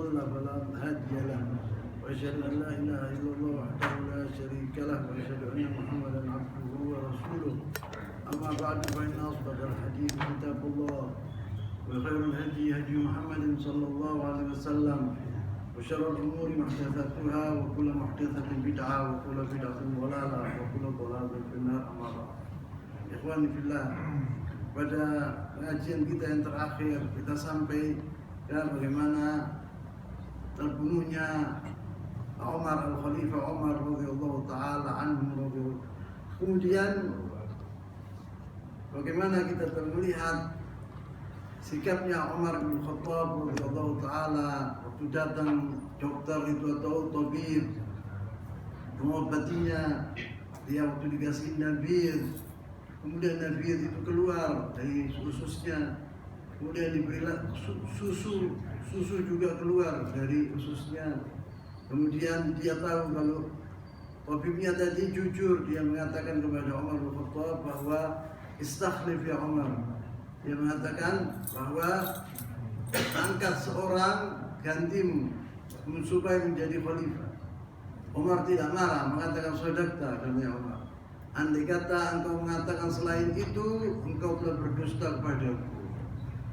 ضل فلا هادي له وأشهد أن لا إله إلا الله وحده لا شريك له وأشهد أن محمدا عبده ورسوله أما بعد فإن أصدق الحديث كتاب الله وخير الهدي هدي محمد صلى الله عليه وسلم وشر الأمور محدثاتها وكل محدثة بدعة وكل بدعة ضلالة وكل ضلالة في النار. أما بعد ikhwani fillah, pada pengajian kita yang terakhir kita sampai ke bagaimana terbunuhnya Umar Al-Khalifah Umar radhiyallahu taala anhu. Kemudian bagaimana kita melihat sikapnya Umar bin Khattab radhiyallahu taala waktu datang dokter itu atau tabib mengobatinya, dia waktu dikasih nabir, kemudian nabir itu keluar dari ususnya, kemudian diberilah susu juga keluar dari ususnya. Kemudian dia tahu kalau tabibnya tadi jujur, dia mengatakan kepada Umar bin Khattab bahwa istakhlif ya Umar. Dia mengatakan bahwa angkat seorang gantimu supaya menjadi khalifah. Umar tidak marah, mengatakan sadaqta, katanya Umar. Andai kata engkau mengatakan selain itu, engkau telah berdusta kepadaku.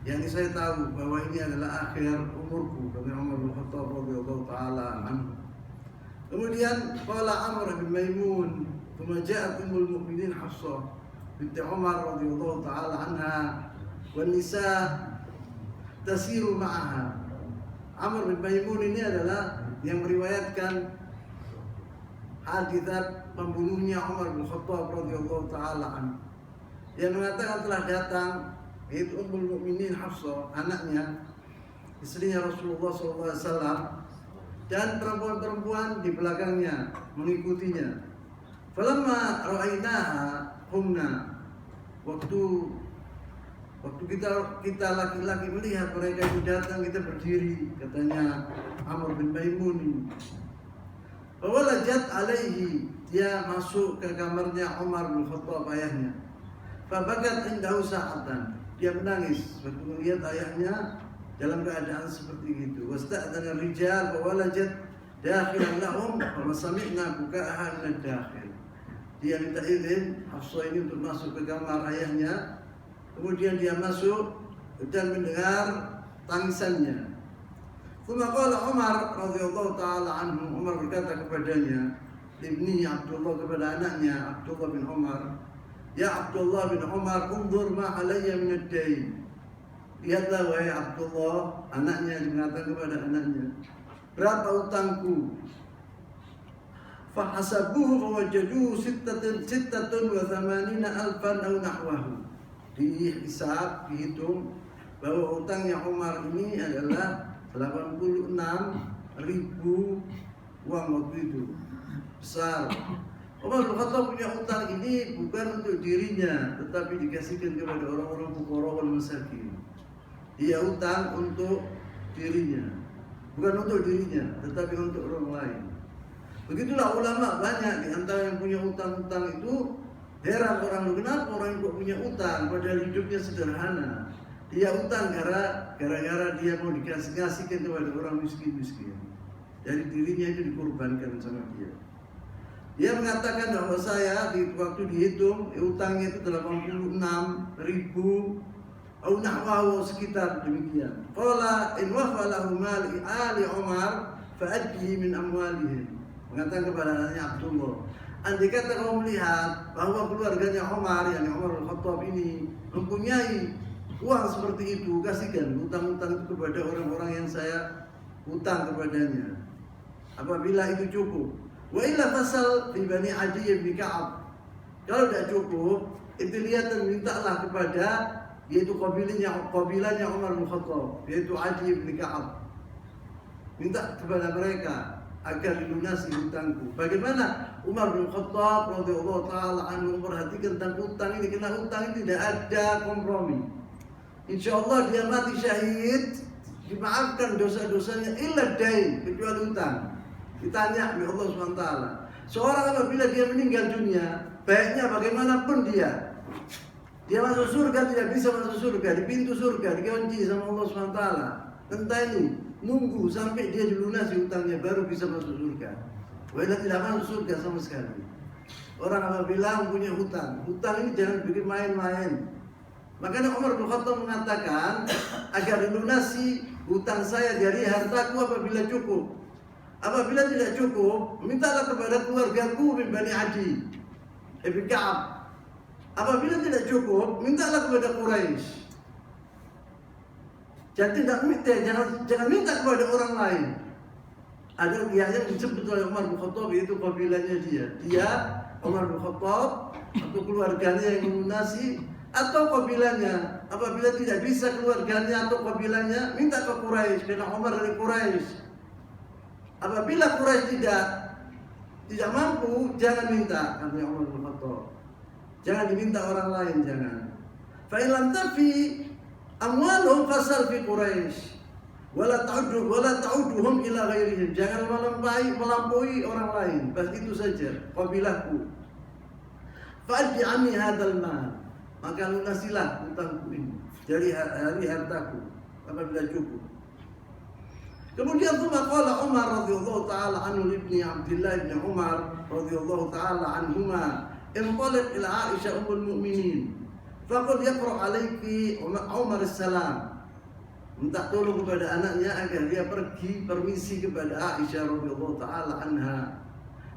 Yani saya tahu bahwa ini adalah akhir umurku, kata Umar bin Khattab radhiyallahu taala anhu. Kemudian qala Amr bin Maimun, "Tsumma ja'at ummul mu'minin Hafsah binti Umar radhiyallahu taala anha wan nisa tasiru ma'aha." Amr bin Maimun ini adalah yang meriwayatkan hadits pembunuhnya Umar bin Khattab radhiyallahu taala anhu. Yang mengatakan telah datang yaitu Ummul Mukminin Hafsah, anaknya, istrinya Rasulullah SAW, dan perempuan-perempuan di belakangnya mengikutinya. Falamma ra'ainaha qumna. Waktu kita laki-laki melihat mereka itu datang, kita berdiri, katanya Amr bin Maimun. Fawalajat alaihi, dia masuk ke kamarnya Umar bin Khattab ayahnya. Fabakat indahu sa'atan, dia menangis waktu melihat ayahnya dalam keadaan seperti itu. Wasta'dana rijal fawalajat dakhilan lahum wa sami'na buka'aha min ad-dakhil. Dia minta izin Hafsah ini untuk masuk ke kamar ayahnya. Kemudian dia masuk dan mendengar tangisannya. Tsumma qala Umar radhiyallahu taala anhu, Umar berkata kepadanya, ibni Abdullah, kepada anaknya Abdullah bin Umar, "Ya Abdullah bin Umar, unzur ma alayya min ad-dain." Lihatlah wahai Abdullah, anaknya mengatakan kepada anaknya, berapa utangku? Fahasabuhu fawajaduhu sittatun wa thamanina alfan aw nahwahu. Dihisab, dihitung bahwa utangnya Umar ini adalah 86.000 uang waktu itu. Besar. Umar bin Khattab punya utang ini bukan untuk dirinya, tetapi dikasihkan kepada orang-orang fuqara wal masakin. Dia utang untuk dirinya, bukan untuk dirinya, tetapi untuk orang lain. Begitulah ulama banyak di antara yang punya utang-utang itu. Heran orang, kenapa orang yang punya utang padahal hidupnya sederhana. Dia utang gara-gara dia mau dikasihkan kepada orang miskin-miskin. Dari dirinya itu dikorbankan sama dia. Dia mengatakan bahwa saya waktu dihitung utangnya itu 86.000 au nahwahu, sekitar demikian. Qala in wafalahu mali ali Umar fa'addihi min amwalihim. Mengatakan kepada anaknya Abdullah, andai kata kau melihat bahwa keluarganya Umar, yang Umar bin Khattab ini mempunyai uang seperti itu, kasihkan utang-utang itu kepada orang-orang yang saya utang kepadanya. Apabila itu cukup, wa illa fasal fi bani Adi bin Ka'ab. Kalau tidak cukup, itu lihat dan mintalah kepada yaitu kabilahnya Umar bin Khattab, yaitu Adi bin Ka'ab. Minta kepada mereka agar dilunasi hutangku. Bagaimana Umar bin Khattab radhiyallahu taala anhu memperhatikan tentang hutang ini, karena hutang ini tidak ada kompromi. Insyaallah dia mati syahid, dimaafkan dosa-dosanya illa dain, kecuali hutang. Ditanya oleh Allah SWT. Seorang apabila dia meninggal dunia, baiknya bagaimanapun dia masuk surga tidak bisa masuk surga, di pintu surga dikunci sama Allah SWT. Enteni, nunggu sampai dia dilunasi hutangnya baru bisa masuk surga. Wala tidak masuk surga sama sekali. Orang apabila punya hutang ini jangan bikin main-main. Makanya Umar bin Khattab mengatakan agar dilunasi hutang saya dari hartaku apabila cukup. Apabila tidak cukup, mintalah kepada keluargaku bin Bani Adi, Ibn Ka'ab. Apabila tidak cukup, mintalah kepada Quraisy. Jadi jangan minta kepada orang lain. Ada yang disebut oleh Umar bin Khattab itu kabilahnya dia Umar bin Khattab atau keluarganya yang melunasi atau kabilahnya. Apabila tidak bisa keluarganya atau kabilahnya, minta ke Quraisy karena Umar dari Quraisy. Apabila Quraisy tidak mampu, jangan minta, kata Umar bin Khattab. Jangan diminta orang lain, jangan. Fa in lam tafi amwaluhum fasal fi Quraisy. Wala ta'uduhum ila ghairihim. Jangan melampaui orang lain. Bas itu saja, kabilahku. Fa'addi anni hadzal mal. Maka lunasilah hutangku ini dari hartaku apabila cukup. Kemudian qala Umar radhiyallahu taala anhu ibni Abdullah ibn Umar radhiyallahu taala anhuma inqalib ila Aisyah ummul mukminin faqad yaqra alayki Umar as-salam. Minta tolong kepada anaknya agar dia pergi permisi kepada Aisyah radhiyallahu taala anha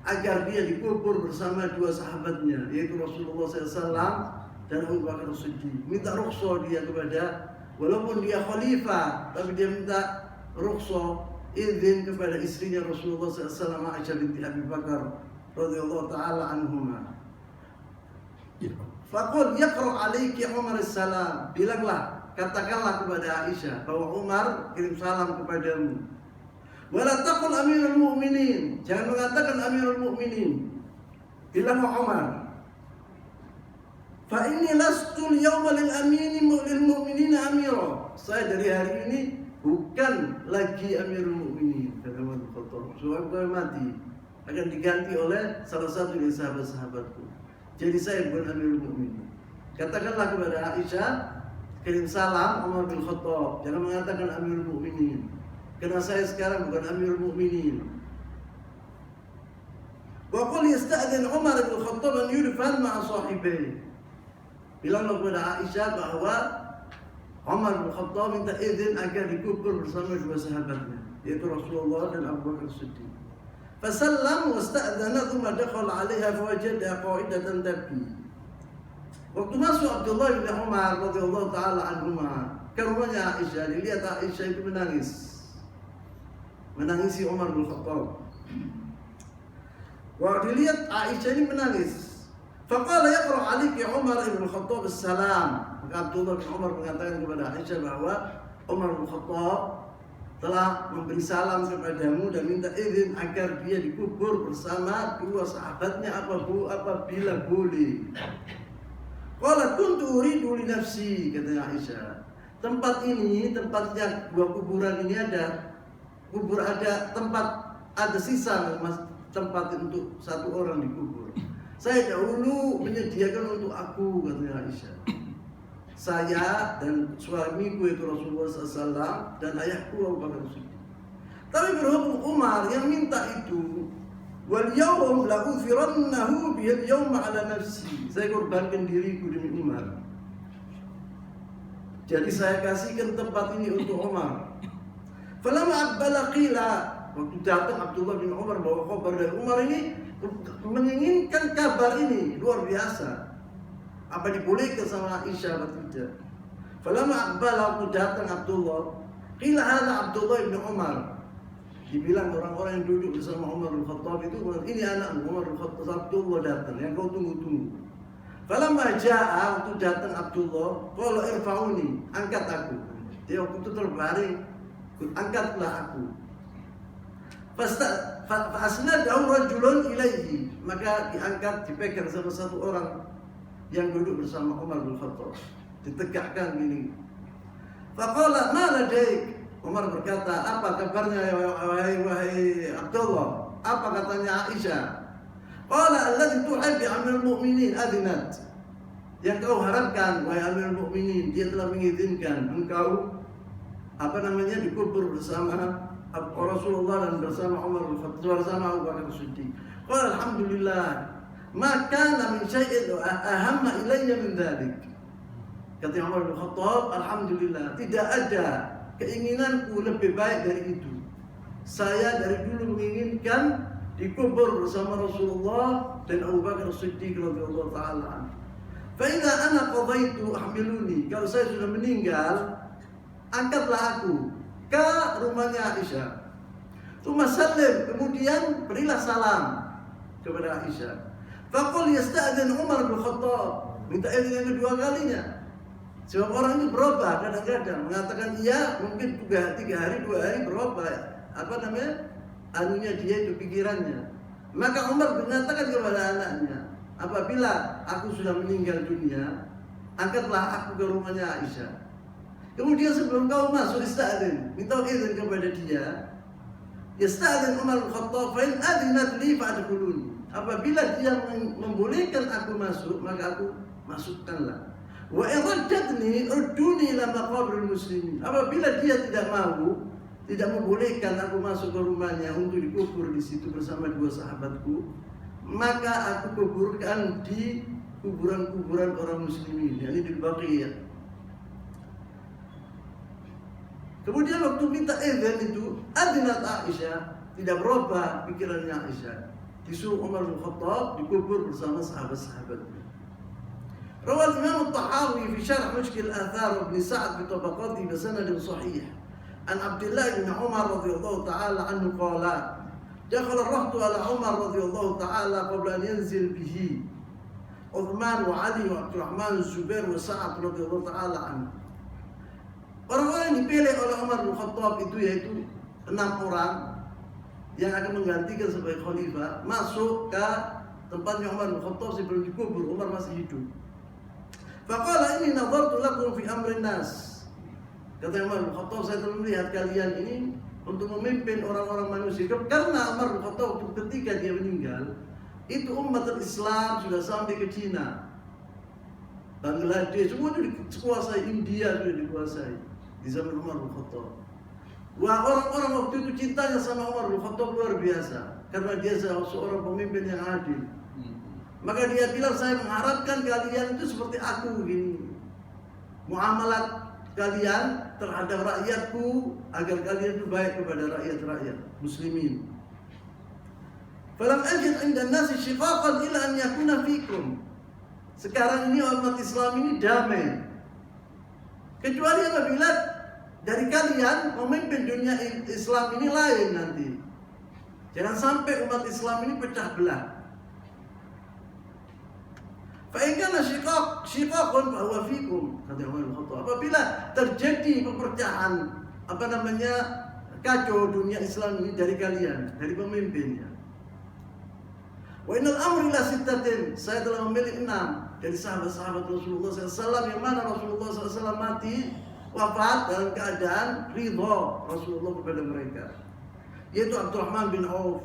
agar dia dikubur bersama dua sahabatnya yaitu Rasulullah SAW dan Abu Bakar As-Siddiq. Minta rukhsah dia kepada, walaupun dia khalifah tapi dia minta rukhsah izin kepada istrinya Rasulullah SAW Aisyah binti Abi Bakar radhiyallahu taala anhuma. Faqul yaqra alayki Umar as-salam. Bilanglah, katakanlah kepada Aisyah bahwa Umar kirim salam kepadamu. Wala taqul amirul mu'minin. Jangan mengatakan amirul mu'minin. Bilang Umar. Fa inni lastu al-yawma lil mu'minina amira. Saya dari hari ini bukan lagi amirul mu'minin, kata Umar bin Khattab. Suatu mati akan diganti oleh salah satu dari sahabat-sahabatku. Jadi saya bukan amirul mu'minin. Katakanlah kepada Aisyah, kirim salam Umar bin Khattab. Jangan mengatakan amirul mu'minin, karena saya sekarang bukan amirul mu'minin. Wa qul yasta'dhin Umar bin Khattab an yudfan ma'a sahibihi. Bilanglah kepada Aisyah bahwa Umar bin Khattab minta izin agar dikubur bersama dua sahabatnya, yaitu Rasulullah dan Abu Bakar Siddiq. Fasallam wasta'dhana thumma dakhala 'alaiha fawajada qa'idatan tabki. Waktu masuk Abdullah bin Umar radhiyallahu taala anhuma ke rumahnya Aisyah, dilihat Aisyah itu menangisi Umar bin Khattab. Waktu dilihat Aisyah ini menangis. Faqala yaqra 'alayki Umar bin Khattab as-salam. Maka Abdullah bin Umar mengatakan kepada Aisyah bahwa Umar bin Khattab telah memberi salam kepadamu dan minta izin agar dia dikubur bersama dua sahabatnya apabila boleh. Qalat kuntu uridu li nafsi, kata Aisyah. Tempatnya dua kuburan ini ada ada sisa tempat untuk satu orang dikubur. Saya dahulu menyediakan untuk aku, kata Aisyah. Saya dan suamiku itu Rasulullah SAW dan ayahku Abu Bakar Siddiq. Tapi berhubung Umar yang minta itu, wal yawm la uthirannahu bil yawm ala nafsi. Saya korbankan diriku demi Umar. Jadi saya kasihkan tempat ini untuk Umar. Falamma aqbala qila, waktu datang Abdullah bin Umar bawa kabar dari Umar ini menginginkan kabar ini luar biasa. Apa dibolehkan sama Aisyah atau tidak? Falamma aqbala, waktu datang Abdullah, qila hadha Abdullah bin Umar. Dibilang orang-orang yang duduk bersama Umar bin Khattab itu, ini anakmu Umar bin Khattab. Abdullah datang, yang kau tunggu-tunggu. Falamma jaa, waktu datang Abdullah, qala irfa'uni, angkat aku. Dia waktu itu terbaring, angkatlah aku. Fa'asnadahu rajulun ilaihi, maka diangkat, dipegang sama satu orang yang duduk bersama Umar bin Khattab, ditegakkan gini. Faqala ma ladaik. Umar berkata, apa kabarnya wahai Abdullah? Apa katanya Aisyah? Qala alladhi tuhibbu amirul mu'minin adinat. Yang kau harapkan wahai amirul mu'minin, dia telah mengizinkan engkau dikubur bersama Rasulullah dan bersama Umar bin Khattab bersama Abu Bakar Siddiq. Qala alhamdulillah ma kana min syai'in ahamma ilayya min dzalik. Kata Umar bin Khattab, alhamdulillah tidak ada keinginanku lebih baik dari itu. Saya dari dulu menginginkan dikubur bersama Rasulullah dan Abu Bakar Siddiq radhiyallahu taala anhu. Fa idza ana qadaitu ahmiluni, kalau saya sudah meninggal, angkatlah aku ke rumahnya Aisyah. Tsumma sallim, kemudian berilah salam kepada Aisyah. Faqul yasta'dzin Umar bin Khattab, minta izin yang kedua kalinya. Sebab orang ini berubah kadang-kadang, mengatakan iya, mungkin 3 hari 2 hari berubah. Anunya dia itu pikirannya. Maka Umar mengatakan kepada anaknya, apabila aku sudah meninggal dunia, angkatlah aku ke rumahnya Aisyah. Kemudian sebelum kau masuk ista'adzin, minta izin kepada dia. Yasta'adzin Umar bin Khattab, fa in adzinat li fa'adkhuluni. Apabila dia membolehkan aku masuk, maka aku masukkanlah. Wa in raddatni urduni ila maqabiril muslimin. Apabila dia tidak mau, tidak membolehkan aku masuk ke rumahnya untuk dikubur di situ bersama 2 sahabatku, maka aku kuburkan di kuburan-kuburan orang muslimin, yakni di Baqiyah. Kemudian waktu minta izin itu, adzinat Aisyah, tidak berubah pikirannya Aisyah. Disuruh Umar bin Khattab dikubur bersama sahabat-sahabatnya. Rawal Imam At-Tahawi fi syarh Mushkil Athar Ibn Sa'd bi tabaqati bi sanad sahih. An Abdullah bin Umar radhiyallahu ta'ala anhu qala dakhala ar-rahtu ala Umar radhiyallahu ta'ala qabla an yanzil bihi Uthman wa Ali wa Abdurrahman Zubair wa Sa'ad radhiyallahu ta'ala anhu. Orang-orang yang dipilih oleh Umar bin Khattab itu yaitu 6 orang yang akan menggantikan sebagai khalifah masuk ke tempatnya Umar bin Khattab sebelum dikubur. Umar masih hidup. Faqala inni nadartu lakum fi amrin nas. Kata Umar bin Khattab, saya telah melihat kalian ini untuk memimpin orang-orang manusia. Karena Umar bin Khattab ketika dia meninggal, itu umat Islam sudah sampai ke Cina, Bangladesh, semua itu dikuasai, India sudah dikuasai di zaman Umar bin Khattab. Wah, orang-orang waktu itu cintanya sama Umar bin Khattab luar biasa, karena dia seorang pemimpin yang adil. Maka dia bilang, saya mengharapkan kalian itu seperti aku begini. Muamalat kalian terhadap rakyatku agar kalian itu baik kepada rakyat-rakyat muslimin. Falam ajid 'inda an-nasi shiqaqan ila an yakuna fikum. Sekarang ini umat Islam ini damai. Kecuali apabila dari kalian memimpin dunia Islam ini lain nanti. Jangan sampai umat Islam ini pecah belah. Fa'inkan shiqaqun fa huwa fikum, kata Umar bin Khattab. Apabila terjadi perpecahan, kacau dunia Islam ini dari kalian, dari pemimpinnya. Wa innal amri la sittatin, saya telah memilih 6 dari sahabat-sahabat Rasulullah SAW yang mana Rasulullah SAW mati wafat dalam keadaan ridha Rasulullah kepada mereka, yaitu Abdurrahman bin Auf,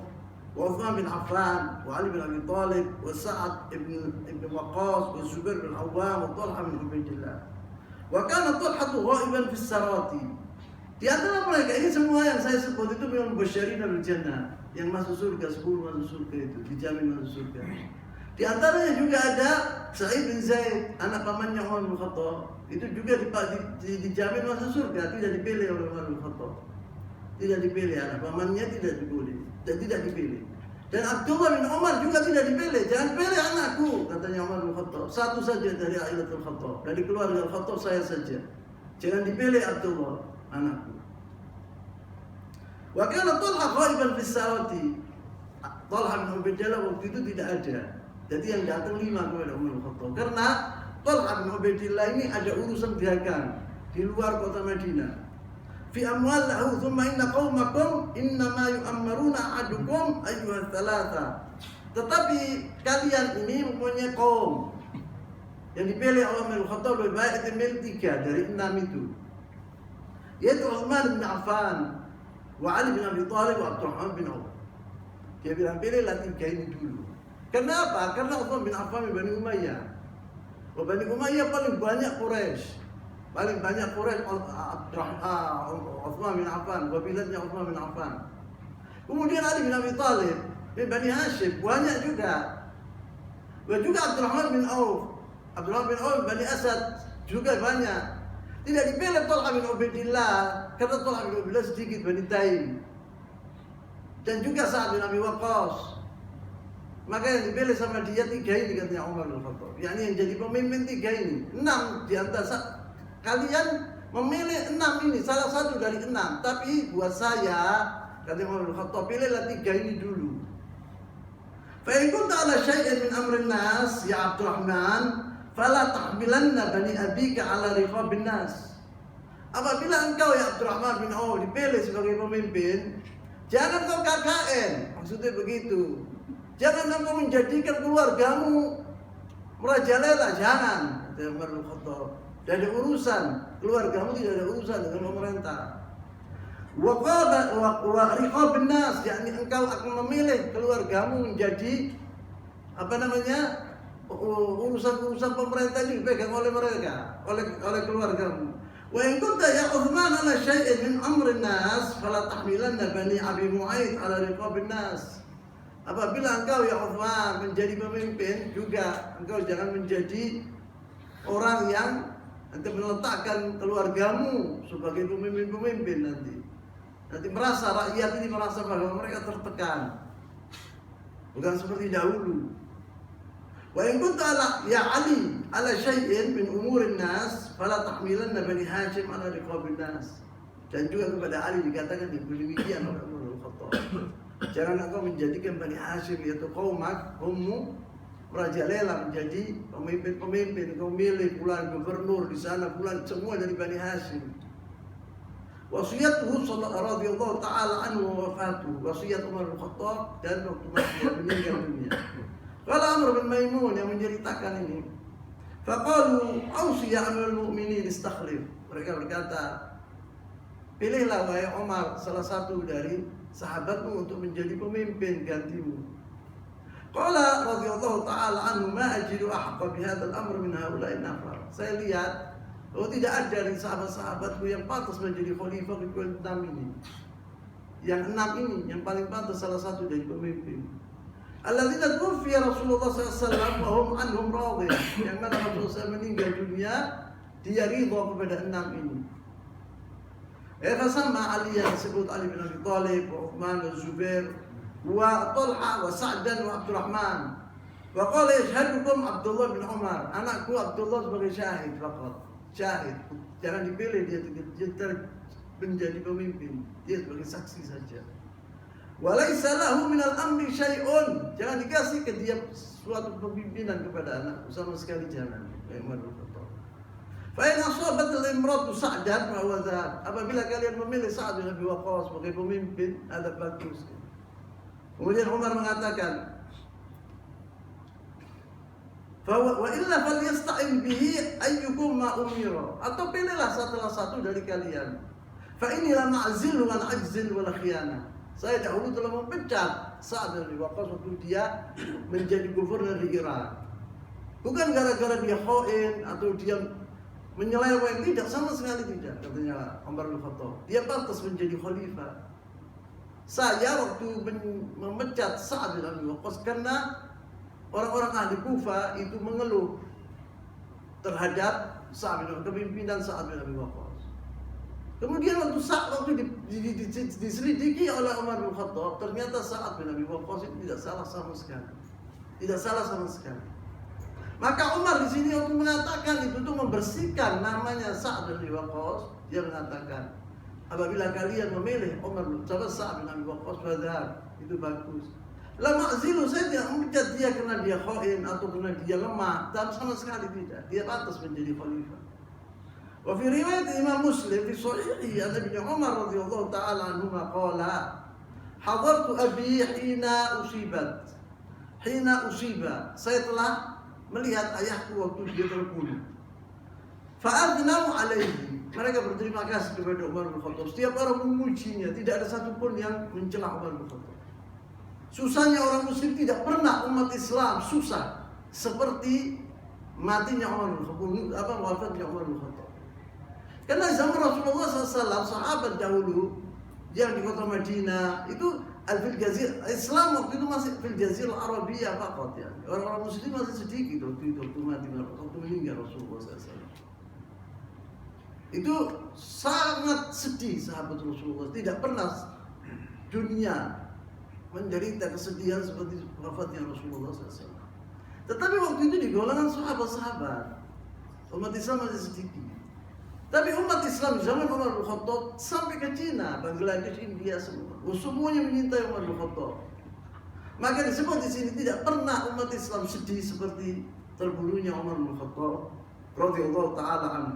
وعثمان بن عفان وعلي بن أبي طالب وسعد بن وقاص والزبير بن العوام وطلحة بن عبيد الله. وكان طلحة غائبا في السرات. Di antara mereka ini semua yang saya sebut itu memang mubasysyirina bil jannah, yang masuk surga, 10 masuk surga itu dijamin masuk surga. Di antaranya juga ada Sa'id bin Zaid, anak pamannya Umar bin Khattab, itu juga dijamin masuk surga, tidak dipilih oleh Umar bin Khattab. Tidak dipilih, anak pamannya tidak dipilih dan tidak dipilih. Dan Abdullah bin Umar juga tidak dipilih. Jangan pilih anakku, katanya Umar bin Khattab. Satu saja dari Ailatul Khattab, dari keluarga Khattab saya saja. Jangan dipilih Abdullah, anakku. Wa kana Talha ghaiban fi sawati. Talha bin Ubaidillah waktu itu tidak ada. Jadi yang datang 5 kepada Umar bin Khattab. Karena Talha bin Ubaidillah ini ada urusan dagang di luar kota Madinah. Fi amwal lahu thumma inna qaumakum innama yu'ammaruna ahadukum ayyuha thalatha. Tetapi kalian ini mempunyai kaum yang dipilih oleh Umar bin Khattab lebih baik itu 3 dari 6 itu, yaitu Uthman bin Affan wa Ali bin Abi Thalib wa Abdurrahman bin Auf. Dia bilang pilihlah 3 ini dulu. Kenapa? Karena Uthman bin Affan bin Bani Umayyah. Bani Umayyah paling banyak Quraisy. Paling banyak Quraisy Utsman bin Affan, kabilatnya Utsman bin Affan. Kemudian Ali bin Abi Thalib bin Bani Hashim banyak juga. Dan juga Abdurrahman bin Auf, Abdurrahman bin Auf Bani Asad juga banyak. Tidak dipilih Talha bin Ubaidillah karena Talha bin Ubaidillah sedikit Bani Taim. Dan juga Sa'ad bin Abi Waqqas. Maka yang dipilih sama dia 3 ini katanya Umar bin Khattab. Yakni yang jadi pemimpin 3 ini. 6 di antara kalian memilih 6 ini, salah satu dari 6. Tapi buat saya, katanya Umar bin Khattab, pilihlah 3 ini dulu. Fa in kunta ala syai'in min amrin nas ya Abdurrahman, fala tahmilanna bani abika ala riqabin nas. Apabila engkau ya Abdurrahman bin Auf dipilih sebagai pemimpin, jangan kau KKN, maksudnya begitu. Jangan engkau menjadikan keluargamu merajalela, jangan. Kata Umar bin Khattab. Tidak ada urusan, keluargamu tidak ada urusan dengan pemerintah. Wa riqabin nas, yakni engkau akan memilih keluargamu menjadi urusan-urusan pemerintah ini dipegang oleh mereka, oleh keluargamu. Wa in kunta ya Utsman ala syai'in min amrin nas fala tahmilanna bani Abi Mu'aid ala riqabin nas. Apabila engkau ya Utsman menjadi pemimpin juga, engkau jangan menjadi orang yang nanti meletakkan keluargamu sebagai pemimpin-pemimpin nanti merasa rakyat ini merasa bahwa mereka tertekan, bukan seperti dahulu. Wa in kunta ya Ali ala syai'in min umurin nas fala tahmilanna bani Hashim ala riqabin nas. Dan juga kepada Ali dikatakan demikian oleh Umar bin Khattab. Jangan engkau menjadikan Bani Hashim yaitu kaummu merajalela menjadi pemimpin-pemimpin. Engkau milih fulan gubernur di sana, fulan semua dari Bani Hashim. Wasiatuhu radhiyallahu taala anhu wa wafatuhu. Wasiat Umar bin Khattab dan waktu meninggal dunia. Kalau Amr bin Maimun yang menceritakan ini, faqalu ausi ya amirul mu'minin istakhlif. Mereka berkata, pilihlah wahai Umar salah satu dari sahabatmu untuk menjadi pemimpin gantimu. Qala radhiyallahu taala anhu ma ajidu ahqqa bi hadzal amr min haula'in nafar. Saya lihat bahwa tidak ada dari sahabat-sahabatku yang pantas menjadi khalifah kecuali 6 ini. Yang 6 ini yang paling pantas salah satu dari pemimpin. Alladzina tuwfiya Rasulullah sallallahu alaihi wasallam wa hum anhum radiyah. Yang mana Rasulullah meninggal dunia, dia ridha kepada 6 ini. Fasamma Ali yang disebut Ali bin Abi Thalib, Uthman wa Zubair, wa Talha wa Sa'dan wa Abdurrahman. Wa qala yashhadukum Abdullah bin Umar. Anakku Abdullah sebagai syahid faqat. Syahid. Jangan dipilih dia menjadi pemimpin. Dia sebagai saksi saja. Wa laisa lahu min al-amri syai'un. Jangan dikasih ke dia suatu pemimpinan kepada anakku sama sekali jangan. Fa in asabat al-imratu Sa'dan fa huwa dhab. Apabila kalian memilih Sa'd bin Abi Waqqas sebagai pemimpin, ada bagus. Kemudian Umar mengatakan, wa illa falyasta'in bihi ayyukum ma umira. Atau pilihlah salah satu dari kalian. Fa inni la ma'zil wa ajzil wa khiyana. Saya dahulu telah memecat Sa'd bin Abi Waqqas waktu dia menjadi gubernur di Irak. Bukan gara-gara dia khain atau dia menyeleweng, tidak, sama sekali tidak, katanya Umar bin Khattab. Dia pantas menjadi khalifah. Saya waktu memecat Sa'd bin Abi Waqqas karena orang-orang ahli Kufah itu mengeluh terhadap kepimpinan Sa'd bin Abi Waqqas. Kemudian waktu diselidiki oleh Umar bin Khattab, ternyata Sa'd bin Abi Waqqas itu tidak salah sama sekali. Tidak salah sama sekali. Maka Umar di sini untuk mengatakan itu untuk membersihkan namanya Sa'd bin Abi Waqqas, dia mengatakan, apabila kalian memilih Umar bin Sa'd bin Abi Waqqas, itu bagus. La ma'zilu, saya tidak memecat dia karena dia khain atau karena dia lemah, dan sama sekali tidak. Dia pantas menjadi khalifah. Wa fi riwayat Imam Muslim fi sahihi an Ibnu Umar radhiyallahu ta'ala anhu qala hadartu abi hina usiba. Saya telah melihat ayahku waktu dia terbunuh. Fa'adnau alaihi. Mereka berterima kasih kepada Umar bin Khattab. Setiap orang memujinya, tidak ada satupun yang mencela Umar bin Khattab. Susahnya orang muslim tidak pernah umat Islam susah seperti matinya Umar bin Khattab, wafatnya Umar bin Khattab. Karena zaman Rasulullah SAW, sahabat dahulu yang di kota Madinah itu Islam waktu itu masih fil jazirah Arabiyah fakot ya. Orang-orang muslim masih sedikit waktu itu waktu meninggal Rasulullah SAW. Itu sangat sedih sahabat Rasulullah, tidak pernah dunia menderita kesedihan seperti wafatnya Rasulullah SAW. Tetapi waktu itu di golongan sahabat-sahabat umat Islam masih sedikit. Tapi umat Islam zaman Umar bin Khattab sampai ke Cina, Bangladesh, India semuanya menyintai Umar bin Khattab. Maka disebut di sini tidak pernah umat Islam sedih seperti terbunuhnya Umar bin Khattab radhiyallahu taala anhu.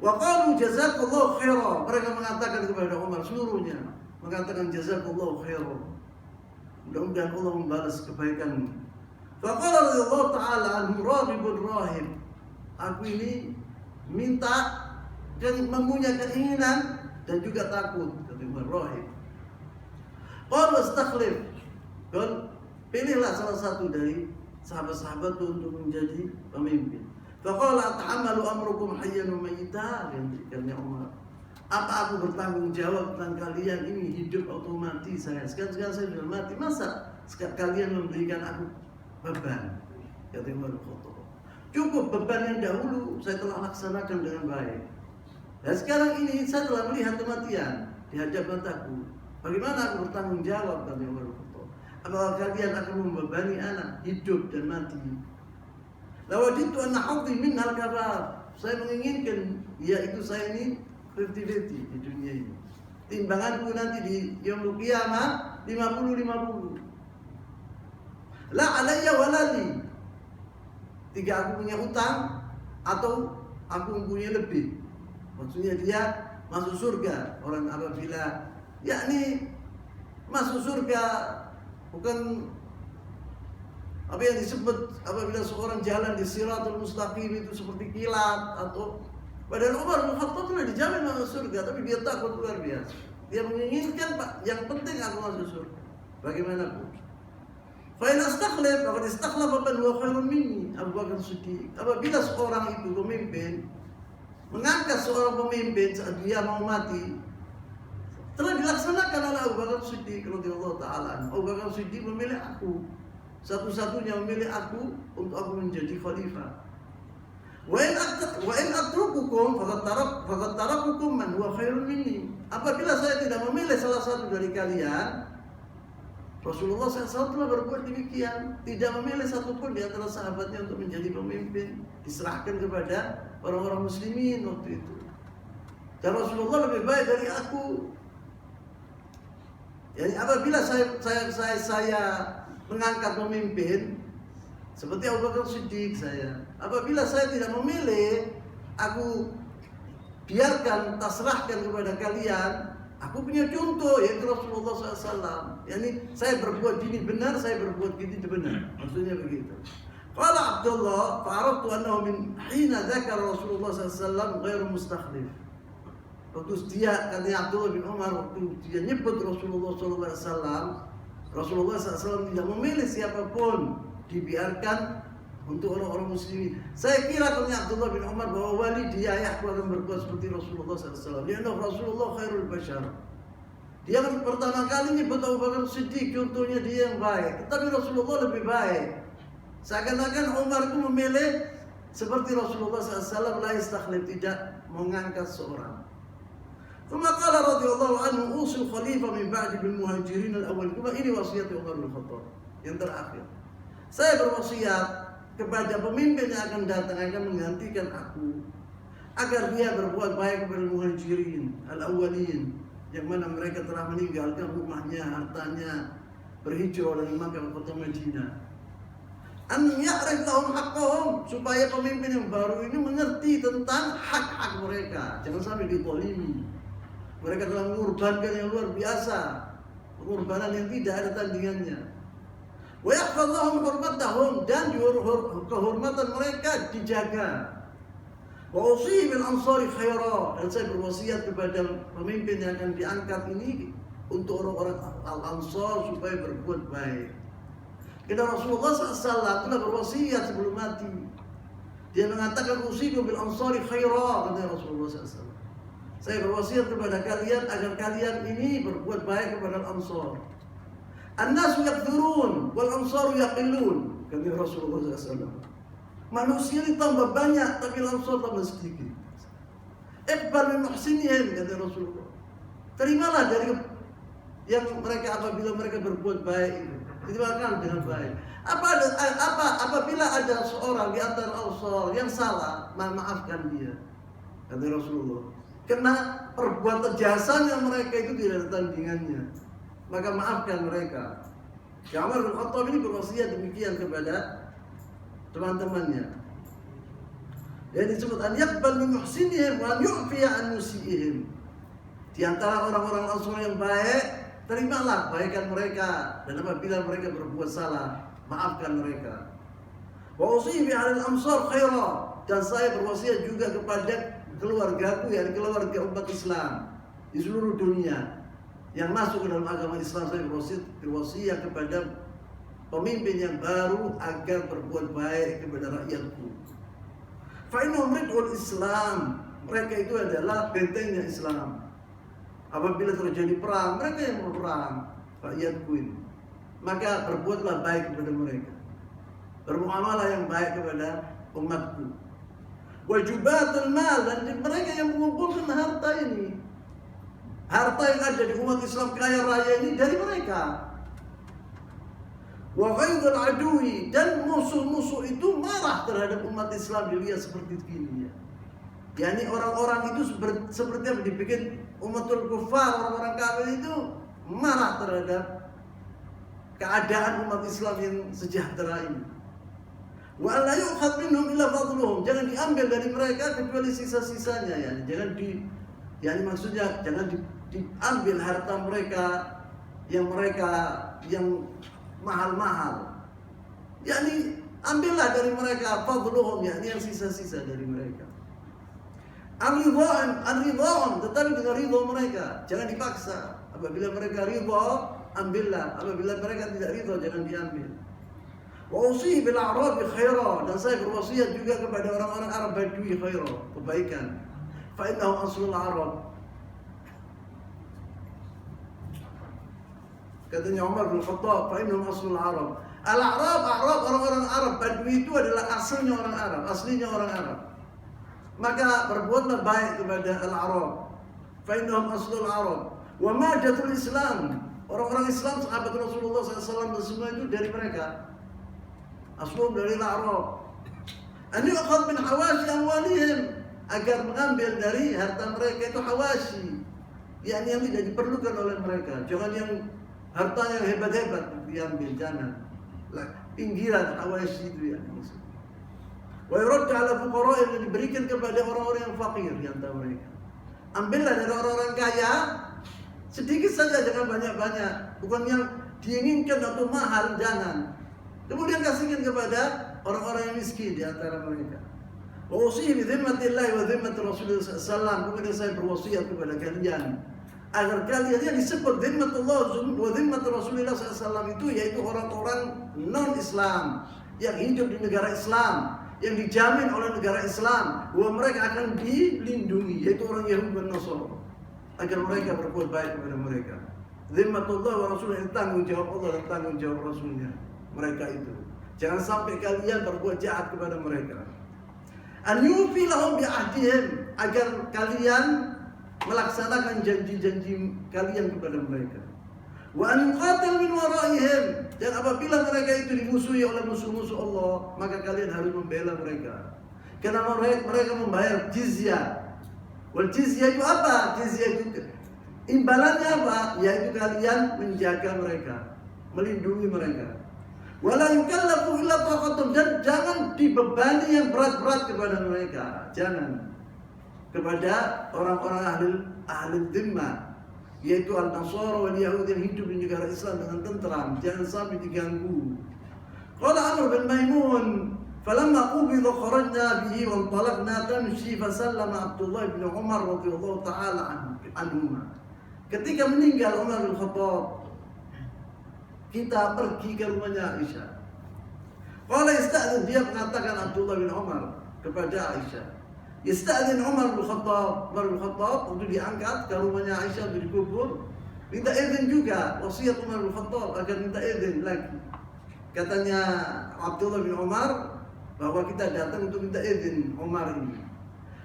Wa qalu jazakallahu khairan. Mereka mengatakan kepada Umar seluruhnya, mengatakan jazakallahu khairan. Mudah-mudahan Allah membalas kebaikanmu. Fa qala radhiyallahu taala anhu radibur rahib. Aku ini minta dan mempunyai keinginan dan juga takut, kata Umar rahib. Qala wastakhlif. Pilihlah salah satu dari sahabat-sahabat untuk menjadi pemimpin. Faqala ta'amalu amrukum hayyan wa mayyita, kata Umar. Apa aku bertanggung jawab tentang kalian ini hidup atau mati saya? Sekarang saya sudah mati, masa kalian memberikan aku beban? Kata Umar Khattab. Cukup beban yang dahulu saya telah laksanakan dengan baik. Dan sekarang ini saya telah melihat kematian di hadapan mataku. Bagaimana aku bertanggung jawab? Kata Umar Khattab. Apakah kalian akan membebani anak hidup dan mati? Lawaditu anna hawdi minhal kabar. Saya menginginkan yaitu saya ini 50-50 di dunia ini. Timbanganku nanti di yaumul qiyamah 50-50. La alayya walali. Tiga aku punya utang atau aku mempunyai lebih. Maksudnya dia masuk surga. Orang apabila yakni masuk surga bukan apa yang disebut apabila seorang jalan di Siratul Mustaqim itu seperti kilat atau padahal Umar bin Khattab telah dijamin masuk surga, tapi dia takut luar biasa. Dia menginginkan Pak, yang penting aku masuk surga. Bagaimanapun. Fa in astakhlif faqad istakhlafa man huwa khairun minni, Abu Bakar Siddiq. Apabila seorang itu pemimpin mengangkat seorang pemimpin saat dia mau mati, telah dilaksanakan oleh Abu Bakar Siddiq radhiyallahu taala. Abu Bakar Siddiq memilih aku, satu-satunya memilih aku untuk aku menjadi khalifah. Wa in atrukukum faqad tarakukum man huwa khairun minni. Apabila saya tidak memilih salah satu dari kalian, Rasulullah SAW telah berbuat demikian, tidak memilih satupun di antara sahabatnya untuk menjadi pemimpin, diserahkan kepada orang-orang muslimin waktu itu. Dan Rasulullah lebih baik dari aku. Jadi apabila saya mengangkat pemimpin seperti Abu Bakar Siddiq saya, apabila saya tidak memilih, aku biarkan, tasrahkan kepada kalian. Aku punya contoh yaitu Rasulullah SAW. Yani saya berbuat gini benar, saya berbuat gini benar. Maksudnya begitu. Qala Abdullah, fa'araftu annahu min hina dzakara Rasulullah SAW ghairu mustakhlif. Waktu dia, katanya Abdullah bin Umar, waktu dia nyebut Rasulullah SAW, Rasulullah SAW tidak memilih siapapun, dibiarkan untuk orang-orang muslimin. Saya kira katanya Abdullah bin Umar bahwa wali di ayahku akan berbuat seperti Rasulullah SAW. Dia Rasulullah khairul bashar. Dia kan pertama kali nyebut Abu Bakar Siddiq, contohnya dia yang baik. Tetapi Rasulullah lebih baik. Seakan-akan Umar itu memilih seperti Rasulullah SAW, la istakhlif, tidak mengangkat seorang. Thumma qala radhiyallahu anhu usul khalifah min ba'di bil muhajirin al-awwal. Ini wasiat Umar bin Khattab yang terakhir. Saya berwasiat kepada pemimpin yang akan datang, akan menggantikan aku, agar dia berbuat baik kepada muhajirin al-awwalin, yang mana mereka telah meninggalkan rumahnya, hartanya, berhijrah dari Makkah ke kota Madinah. An ya'rif lahum haqqahum, supaya pemimpin yang baru ini mengerti tentang hak-hak mereka, jangan sampai ditolimi. Mereka telah mengorbankan yang luar biasa, pengorbanan yang tidak ada tandingannya. Wa yahfazhum hurmatahum, dan kehormatan mereka dijaga. Wa usi bil ansari khaira, dan saya berwasiat kepada pemimpin yang akan diangkat ini untuk orang-orang al-ansar supaya berbuat baik. Karena Rasulullah SAW telah berwasiat sebelum mati. Dia mengatakan usikum bil ansari khaira, kata Rasulullah SAW. Saya berwasiat kepada kalian agar kalian ini berbuat baik kepada Ansar. An-nasu yakthurun wal ansaru yaqillun, kata Rasulullah SAW. Manusia ini tambah banyak tapi Ansar tambah sedikit. Iqbal min muhsinihim, kata Rasulullah. Terimalah dari yang mereka apabila mereka berbuat baik itu. Diterima dengan baik. Apabila ada seorang di antara Ansar yang salah, maafkan dia, kata Rasulullah. Karena perbuatan jasanya mereka itu tidak ada tandingannya, maka maafkan mereka. Umar bin Khattab ini berwasiat demikian kepada teman-temannya. Yang disebut an yaqbal min muhsinihim wa an yu'fiya an musiihim. Di antara orang-orang Ansar yang baik, terimalah kebaikan mereka, dan apabila mereka berbuat salah, maafkan mereka. Wa usi bi ahli al-amsar khaira, dan saya berwasiat juga kepada keluargaku, yakni keluarga umat Islam di seluruh dunia yang masuk ke dalam agama Islam. Saya berwasiat kepada pemimpin yang baru agar berbuat baik kepada rakyatku. Fa innahum rid'ul Islam, mereka itu adalah bentengnya Islam. Apabila terjadi perang, mereka yang berperang, rakyatku ini. Maka berbuatlah baik kepada mereka, bermuamalah yang baik kepada umatku. Wajibatul mal, dan mereka yang mengumpulkan harta ini, harta yang ada di umat Islam kaya raya ini dari mereka. Wa ghaidul adui, dan musuh-musuh itu marah terhadap umat Islam dilihat seperti ini ya. Yani orang-orang itu seperti yang dibikin umatul kufar, orang-orang kafir itu marah terhadap keadaan umat Islam yang sejahtera ini. Wa la yu'khad minhum illa fadluhum, jangan diambil dari mereka kecuali sisa-sisanya ya. Jangan maksudnya jangan diambil harta mereka yang mahal-mahal. Yani ambillah dari mereka fadluhum, yakni yang sisa-sisa dari mereka. An-ridha'an, tetapi dengan ridha mereka, jangan dipaksa. Apabila mereka ridha, ambillah. Apabila mereka tidak ridha, jangan diambil. Wa usihi bil a'rabi khaira, dan saya berwasiat juga kepada orang-orang Arab Badui khaira, kebaikan. Fa innahu aslul Arab. Katanya Umar bin Khattab, fa innahu aslul Arab. Al-A'rab, orang-orang Arab Badui itu adalah asalnya orang Arab, aslinya orang Arab. Maka berbuatlah baik kepada Al-Arab. Fa innahum aslul Arab. Wa majatul Islam, orang-orang Islam sahabat Rasulullah SAW dan semua itu dari mereka. Aslum dari Al-Arab. An yu'khad min hawashi amwalihim, agar mengambil dari harta mereka itu hawashi, yakni yang tidak diperlukan oleh mereka. Jangan yang harta yang hebat-hebat diambil, jangan. Pinggiran hawashi itu ya. Wa yurad 'ala fuqara, yang diberikan kepada orang-orang yang fakir di antara mereka. Ambillah dari orang-orang kaya sedikit saja, jangan banyak-banyak. Bukan yang diinginkan atau mahal, jangan. Kemudian kasihkan kepada orang-orang yang miskin di antara mereka. Wa usihi bi dhimmatillahi wa dhimmati Rasulullah sallallahu. Kemudian saya berwasiat kepada kalian agar kalian yang disebut dhimmatullah wa dhimmat Rasulullah sallallahu itu yaitu orang-orang non-Islam yang hidup di negara Islam, yang dijamin oleh negara Islam bahwa mereka akan dilindungi, yaitu orang Yahudi dan Nasrani, agar mereka berbuat baik kepada mereka. Dhimmatullah wa Rasulullah, tanggung jawab Allah dan tanggung jawab Rasulnya. Mereka itu jangan sampai kalian berbuat jahat kepada mereka. An yufi lahum bi ahdihim, agar kalian melaksanakan janji-janji kalian kepada mereka. Wa an yuqatil min waraihim, dan apabila mereka itu dimusuhi oleh musuh-musuh Allah, maka kalian harus membela mereka. Karena mereka membayar jizyah. Wal jizyah itu apa? Jizyah itu imbalannya apa? Yaitu kalian menjaga mereka, melindungi mereka. Wala yukallafu illa taqatum, dan jangan dibebani yang berat-berat kepada mereka. Jangan kepada orang-orang ahli dhimmah, yaitu al-Nasara wal Yahudi yang hidup di negara Islam dengan tentram, jangan sampai diganggu. Qala Amr bin Maimun, falamma qubida kharajna bihi wa talaqna tamshi fa sallama Abdullah bin Umar radhiyallahu ta'ala anhuma. Ketika meninggal Umar bin Khattab, kita pergi ke rumahnya Aisyah. Qala ista'dzin, dia mengatakan Abdullah bin Umar, kepada Aisyah. Yasta'dzin Umar bin Khattab untuk diangkat ke rumahnya Aisyah untuk dikubur. Minta izin juga, wasiat Umar bin Khattab agar minta izin lagi. Katanya Abdullah bin Umar bahwa kita datang untuk minta izin Umar ini.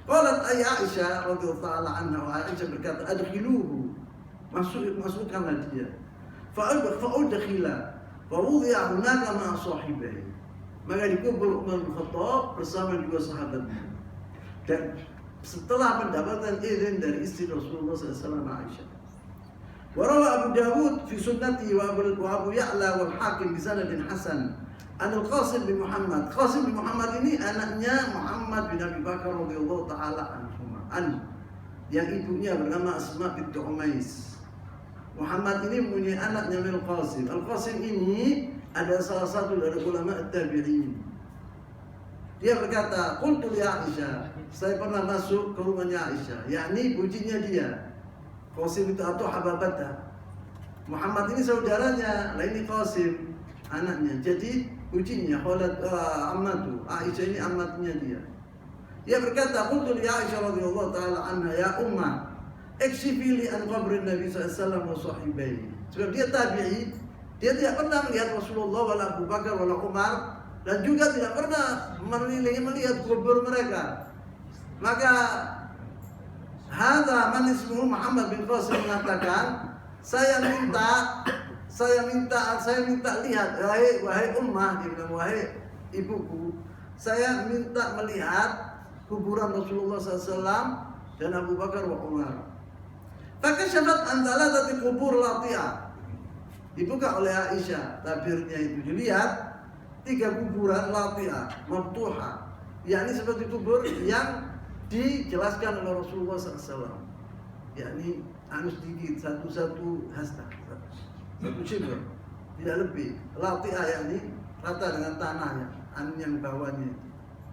Qalat Aisyah radhiyallahu ta'ala anha, Aisyah berkata, adkhiluhu, masukkanlah dia. Fa'udkhila, fawudhi'a hunaka ma'a sahibihi. Maka dikubur Umar bin Khattab bersama dua sahabatnya. Dan setelah mendapatkan izin dari istri Rasulullah SAW Aisyah. Warawa Abu Dawud fi sunnati wa Abu Ya'la wal Hakim bi sanadin hasan an Al-Qasim bin Muhammad. Qasim bin Muhammad ini anaknya Muhammad bin Abi Bakar radhiyallahu taala anhu. Yang ibunya bernama Asma binti Umais. Muhammad ini mempunyai anak namanya Al-Qasim. Al-Qasim ini adalah salah satu dari ulama at-tabi'in. Dia berkata, qultu li Aisyah, saya pernah masuk ke rumahnya Aisyah, yakni bujinya dia. Qasim itu atau hababata. Muhammad ini saudaranya, lah ini Qasim anaknya. Jadi bujinya Khalat ammatu. Aisyah ini ammatnya dia. Dia berkata, qultu li Aisyah radhiyallahu taala anha, ya ummah, ikshifi li an qabrin Nabi sallallahu alaihi wasallam wa sahibihi. Sebab dia tabi'i, dia tidak pernah melihat Rasulullah wala Abu Bakar wala Umar, dan juga tidak pernah melihat kubur mereka. Maka hadza man ismuhu Muhammad bin Qasim mengatakan, saya minta lihat, wahai ummah, dia bilang, wahai ibuku, saya minta melihat kuburan Rasulullah SAW dan Abu Bakar wa Umar. Fakashafat an thalathati qubur lati'ah. Dibuka oleh Aisyah tabirnya itu, dilihat 3 kuburan lati'ah, maftuha, yakni seperti kubur yang dijelaskan oleh Rasulullah SAW, yakni sedikit, satu hasta, satu cibur, tidak lebih. Lati'ah yakni rata dengan tanahnya, yang bawahnya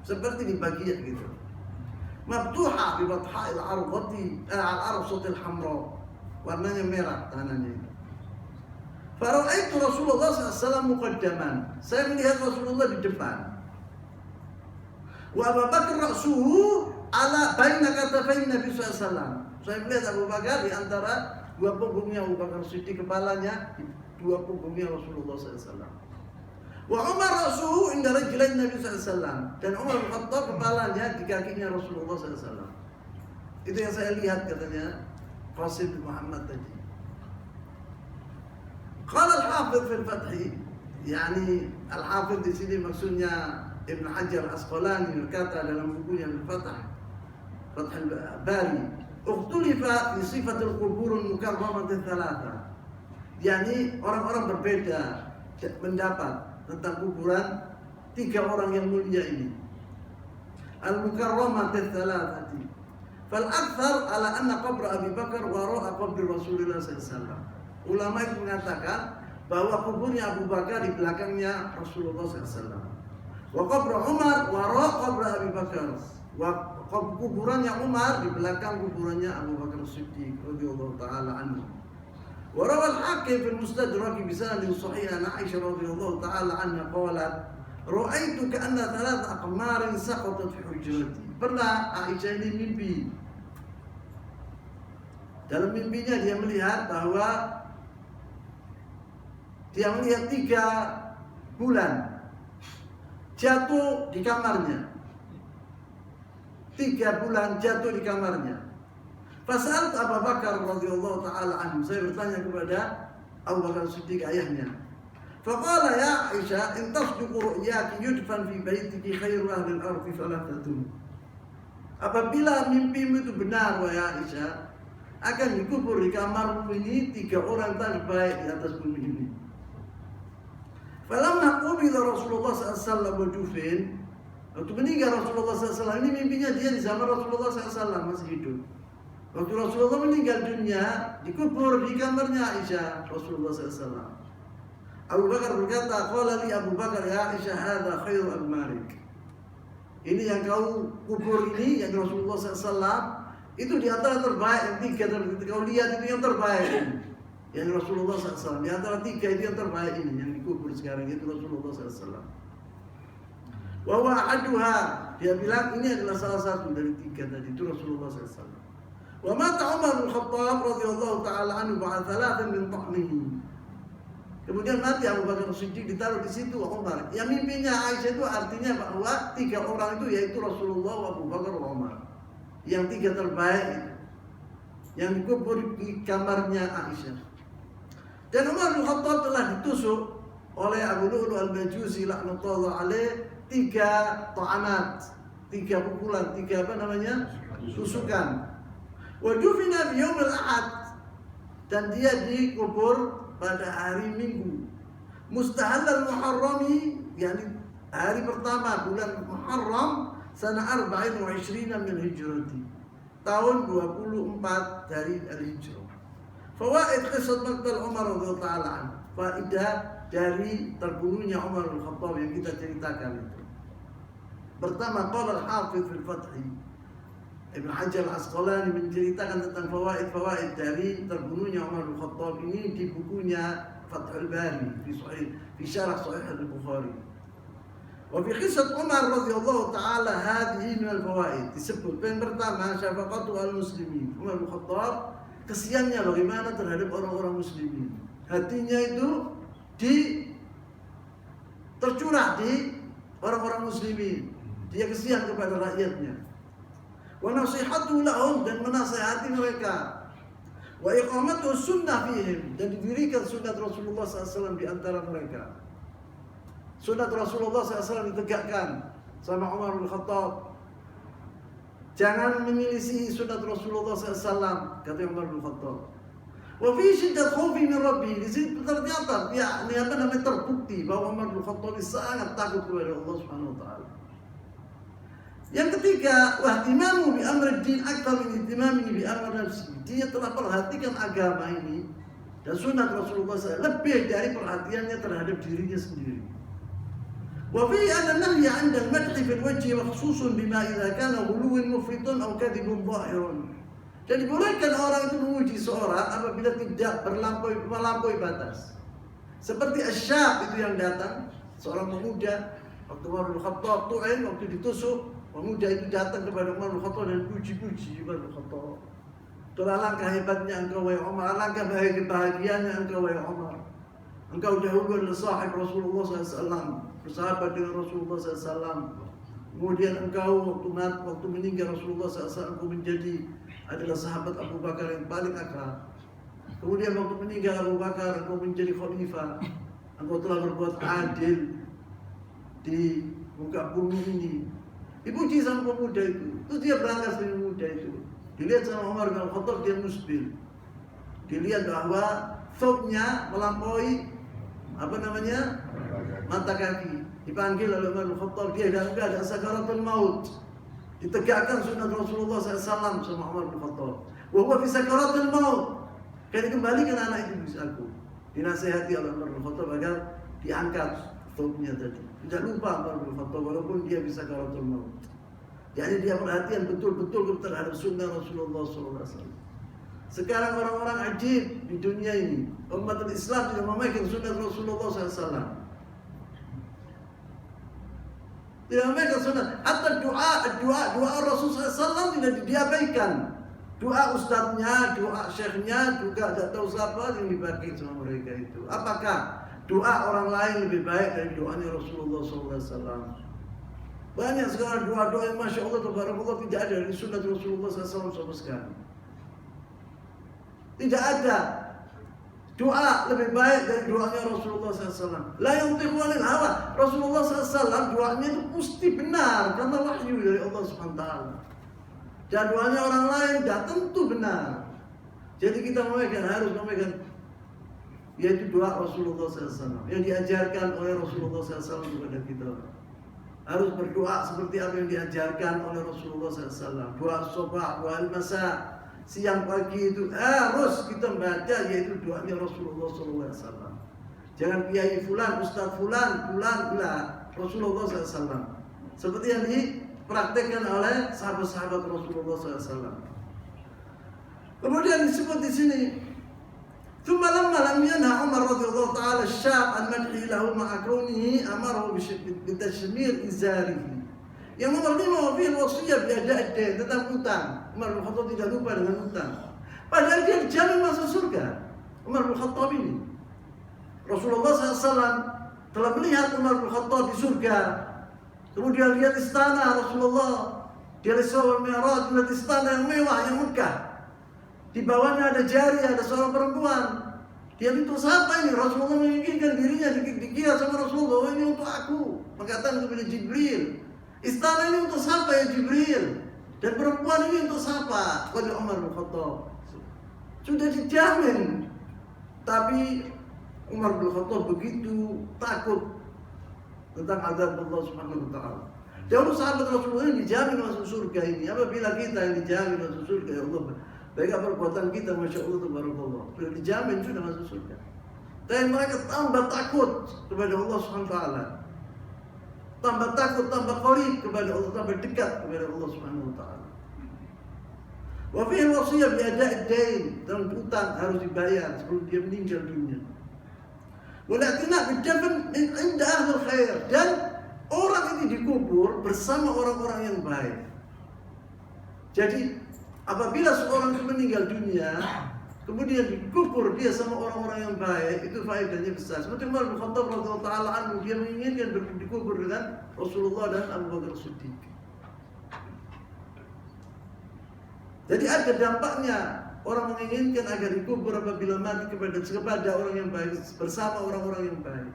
seperti dibagi gitu. Maftuha bi batha'il ardati al-arsatil hamra, warnanya merah tanahnya. Fara'aitu Rasulullah SAW muqaddaman. Saya melihat Rasulullah di depan. Wa Abu Bakar ra'suhu ala baina katafain Nabi SAW. Saya melihat Abu Bakar di antara dua punggungnya Abu Bakar Siddiq, kepalanya di dua punggungnya Rasulullah SAW. Wa Umar ra'suhu inda rajlain Nabi SAW. Dan Umar bin Khattab kepalanya di kakinya Rasulullah SAW. Itu yang saya lihat, katanya Qasim bin Muhammad tadi. Qala al-Hafidh fil Fath, yakni al-Hafidh di sini maksudnya Ibn Hajar Asqalani berkata dalam bukunya Al-Fath, Fath al-Bari, ukhtulifa fi sifatil qubur al-mukarramah thalatha. Yakni orang-orang berbeda pendapat tentang kuburan 3 orang yang mulia ini. Al-mukarramah thalathati. Fal akthar ala anna qabr Abi Bakar wara'a qabr Rasulullah sallallahu alaihi wasallam. Ulama itu mengatakan bahwa kuburnya Abu Bakar di belakangnya Rasulullah SAW. Wa qabr Umar wara qabr Abi Bakar. Wa kuburannya Umar di belakang kuburannya Abu Bakar Siddiq radhiyallahu taala anhu. Wa rawal Hakim fil Mustadrak bi sanadin sahih an Aisyah radhiyallahu taala anha qalat, ra'aitu ka'anna 3 aqmarin saqatat fi hujrati. Pernah Aisyah ini mimpi. Dalam mimpinya dia melihat bahwa dia melihat 3 bulan jatuh di kamarnya. 3 bulan jatuh di kamarnya. Fasal Abu Bakar radhiyallahu taala anhu. Saya bertanya kepada Abu Bakar Siddiq, ayahnya. Faqala ya Aisyah, in tasduqu ru'yaki yudfan fi baitiki khairu ahli al-ardi fala tadum. Apabila mimpimu itu benar, wahai Aisyah, akan dikubur di kamarmu ini 3 orang terbaik di atas bumi ini. Falamma qubila Rasulullah SAW wa dufin, waktu meninggal Rasulullah SAW, ini mimpinya dia di zaman Rasulullah SAW masih hidup. Waktu Rasulullah meninggal dunia, dikubur di kamarnya Aisyah Rasulullah SAW. Abu Bakar berkata, qala li Abu Bakar ya Aisyah, hadha khairu al-malik. Ini yang kau kubur ini, yang Rasulullah SAW, itu di antara terbaik yang 3 kau lihat itu yang terbaik ini. Yang Rasulullah SAW, di antara 3 itu yang terbaik ini, yang dikubur sekarang itu Rasulullah SAW. Wa huwa ahaduha, dia bilang ini adalah salah satu dari 3 tadi itu Rasulullah SAW. Wa mata Umar bin Khattab radhiyallahu taala anhu ba'da 3 min tahmihi. Kemudian mati Abu Bakar Siddiq, ditaruh di situ Umar. Yang mimpinya Aisyah itu artinya bahwa 3 orang itu yaitu Rasulullah, Abu Bakar, Umar. Yang 3 terbaik itu, yang dikubur di kamarnya Aisyah. Dan Umar bin Khattab telah ditusuk oleh Abu Lu'lu' al-Majusi laknatullah alaih 3 ta'anat, 3 pukulan, 3 tusukan. Wa dufina fi yaumil ahad, dan dia dikubur pada hari Minggu. Mustahal al-Muharrami, yakni hari pertama bulan Muharram, sana 24 min hijrati, tahun 24 dari al-Hijrah. Fawaid qisat maqtal Umar radhiyallahu ta'ala anhu, faidah dari terbunuhnya Umar bin Khattab yang kita ceritakan itu. Pertama, qala al-Hafidz fil Fath, Ibn Hajar al-Asqalani menceritakan tentang fawaid dari terbunuhnya Umar bin Khattab ini di bukunya Fathul Bari fi syarah Sahih al-Bukhari. Wa fi qissat Umar radhiyallahu ta'ala hadhihi min al-fawaid, disebut yang pertama syafaqatu al-muslimin. Umar bin Khattab kesiannya bagaimana terhadap orang-orang muslimin. Hatinya itu tercurah di orang-orang muslimin. Dia kesian kepada rakyatnya. Wa nasihatu lahum, dan menasihati mereka. Wa iqamatu sunnah fihim, dan didirikan sunat Rasulullah SAW di antara mereka. Sunat Rasulullah SAW ditegakkan sama Umar bin Khattab. Jangan menyelisihi sunat Rasulullah SAW, kata Umar bin Khattab. Wa fi syiddat khawfi min Rabbi, di sini ternyata terbukti bahwa Umar bin Khattab sangat takut kepada Allah Subhanahu wa taala. Yang ketiga, wahtimamu bi amri din akthar min ihtimamihi bi amri nafsi. Dia telah perhatikan agama ini dan sunat Rasulullah SAW lebih dari perhatiannya terhadap dirinya sendiri. Wa fi anna nahya 'inda al-madhi fil wajhi makhsusun bima idza kana ghuluwun mufritun aw kadhibun dhahirun. Jadi bolehkan orang itu memuji seorang apabila tidak melampaui batas. Seperti Asyab itu yang datang, seorang pemuda waktu Umar bin Khattab tu'in, waktu ditusuk, pemuda itu datang kepada Umar bin Khattab dan puji-puji Umar bin Khattab. Itulah alangkah hebatnya engkau wahai Umar, alangkah bahagianya engkau wahai Umar. Engkau dahulu adalah sahib Rasulullah SAW, bersahabat dengan Rasulullah SAW. Kemudian engkau waktu meninggal Rasulullah SAW, engkau menjadi adalah sahabat Abu Bakar yang paling akrab. Kemudian waktu meninggal Abu Bakar, engkau menjadi khalifah. Engkau telah berbuat adil di muka bumi ini. Dipuji sama pemuda itu. Terus dia berangkat dengan pemuda itu. Dilihat sama Umar bin Khattab, dia musbil. Dilihat bahwa thawbnya melampaui mata kaki. Dipanggil oleh Umar bin Khattab, dia dalam keadaan sakaratul maut. Ditegakkan sunnah Rasulullah SAW sama Umar bin Khattab. Wa huwa fi sakaratul maut. Kali kembalikan anak itu bisa aku. Dinasihati oleh Umar bin Khattab agar diangkat thawbnya tadi. Tidak lupa Umar bin Khattab walaupun dia bisa sakaratul maut. Jadi dia perhatian betul-betul terhadap sunnah Rasulullah SAW. Sekarang orang-orang ajib di dunia ini, umat Islam tidak memegang sunnah Rasulullah SAW. Tidak memegang sunnah. Hatta doa Rasulullah SAW tidak diabaikan. Doa ustadznya, doa syekhnya juga tidak tahu siapa yang dipakai sama mereka itu. Apakah doa orang lain lebih baik dari doanya Rasulullah SAW? Banyak sekarang doa-doa yang Masya Allah Tabarakallah tidak ada dari sunnah Rasulullah SAW sama sekali. Tidak ada doa lebih baik dari doanya Rasulullah SAW. La yantiqu 'anil hawa. Rasulullah SAW doanya itu mesti benar karena wahyu dari Allah SWT. Dan doanya orang lain tidak tentu benar. Jadi kita harus memegang yaitu doa Rasulullah SAW yang diajarkan oleh Rasulullah SAW kepada kita. Harus berdoa seperti apa yang diajarkan oleh Rasulullah SAW. Doa sabah, doa al-masa, siang pagi itu harus kita baca yaitu doanya Rasulullah SAW. Jangan kiai fulan, ustaz fulan, Rasulullah SAW. Seperti yang dipraktekkan oleh sahabat-sahabat Rasulullah SAW. Kemudian disebut di sini ثم لما لم ينهى عمر رضي الله تعالى الشاب عن مدحه له مع كونه أمره بتشمير إزاره. Yang nomor 5 wafil wasiyah biada ad-dain, tentang utang. Umar bin Khattab tidak lupa dengan utang. Padahal dia dijamin masuk surga. Umar bin Khattab ini. Rasulullah SAW telah melihat Umar bin Khattab di surga. Kemudian lihat istana Rasulullah. Dia Isra Mi'raj, lihat istana yang mewah, yang megah. Di bawahnya ada jari, ada seorang perempuan. Dia itu siapa ini? Rasulullah menginginkan dirinya dikira sama Rasulullah, oh ini untuk aku. Mengatakan kepada Jibril, istana ini untuk siapa ya Jibril? Dan perempuan ini untuk siapa? Kepada Umar bin Khattab. Sudah dijamin. Tapi Umar bin Khattab begitu takut tentang azab Allah Subhanahu wa taala. Dahulu sahabat Rasulullah yang dijamin masuk surga ini. Apabila kita yang dijamin masuk surga, ya Allah, baik perbuatan kita, Masya Allah, Tabarakallah, sudah dijamin, sudah masuk surga. Dan mereka tambah takut kepada Allah Subhanahu wa taala. Tambah takut, tambah qarib kepada Allah, tambah dekat kepada Allah Subhanahu wa taala. Wa fihi wasiyah bi ada' ad-dain, dan utang harus dibayar sebelum dia meninggal dunia. Wal i'tina' bil dafn inda ahli khair, dan orang ini dikubur bersama orang-orang yang baik. Jadi apabila seorang itu meninggal dunia, kemudian dikubur dia sama orang-orang yang baik, itu faedahnya besar. Seperti Umar bin Khattab radhiyallahu taala anhu, dia menginginkan dikubur dengan Rasulullah dan Abu Bakar Siddiq. Jadi ada dampaknya orang menginginkan agar dikubur apabila mati kepada orang yang baik, bersama orang-orang yang baik.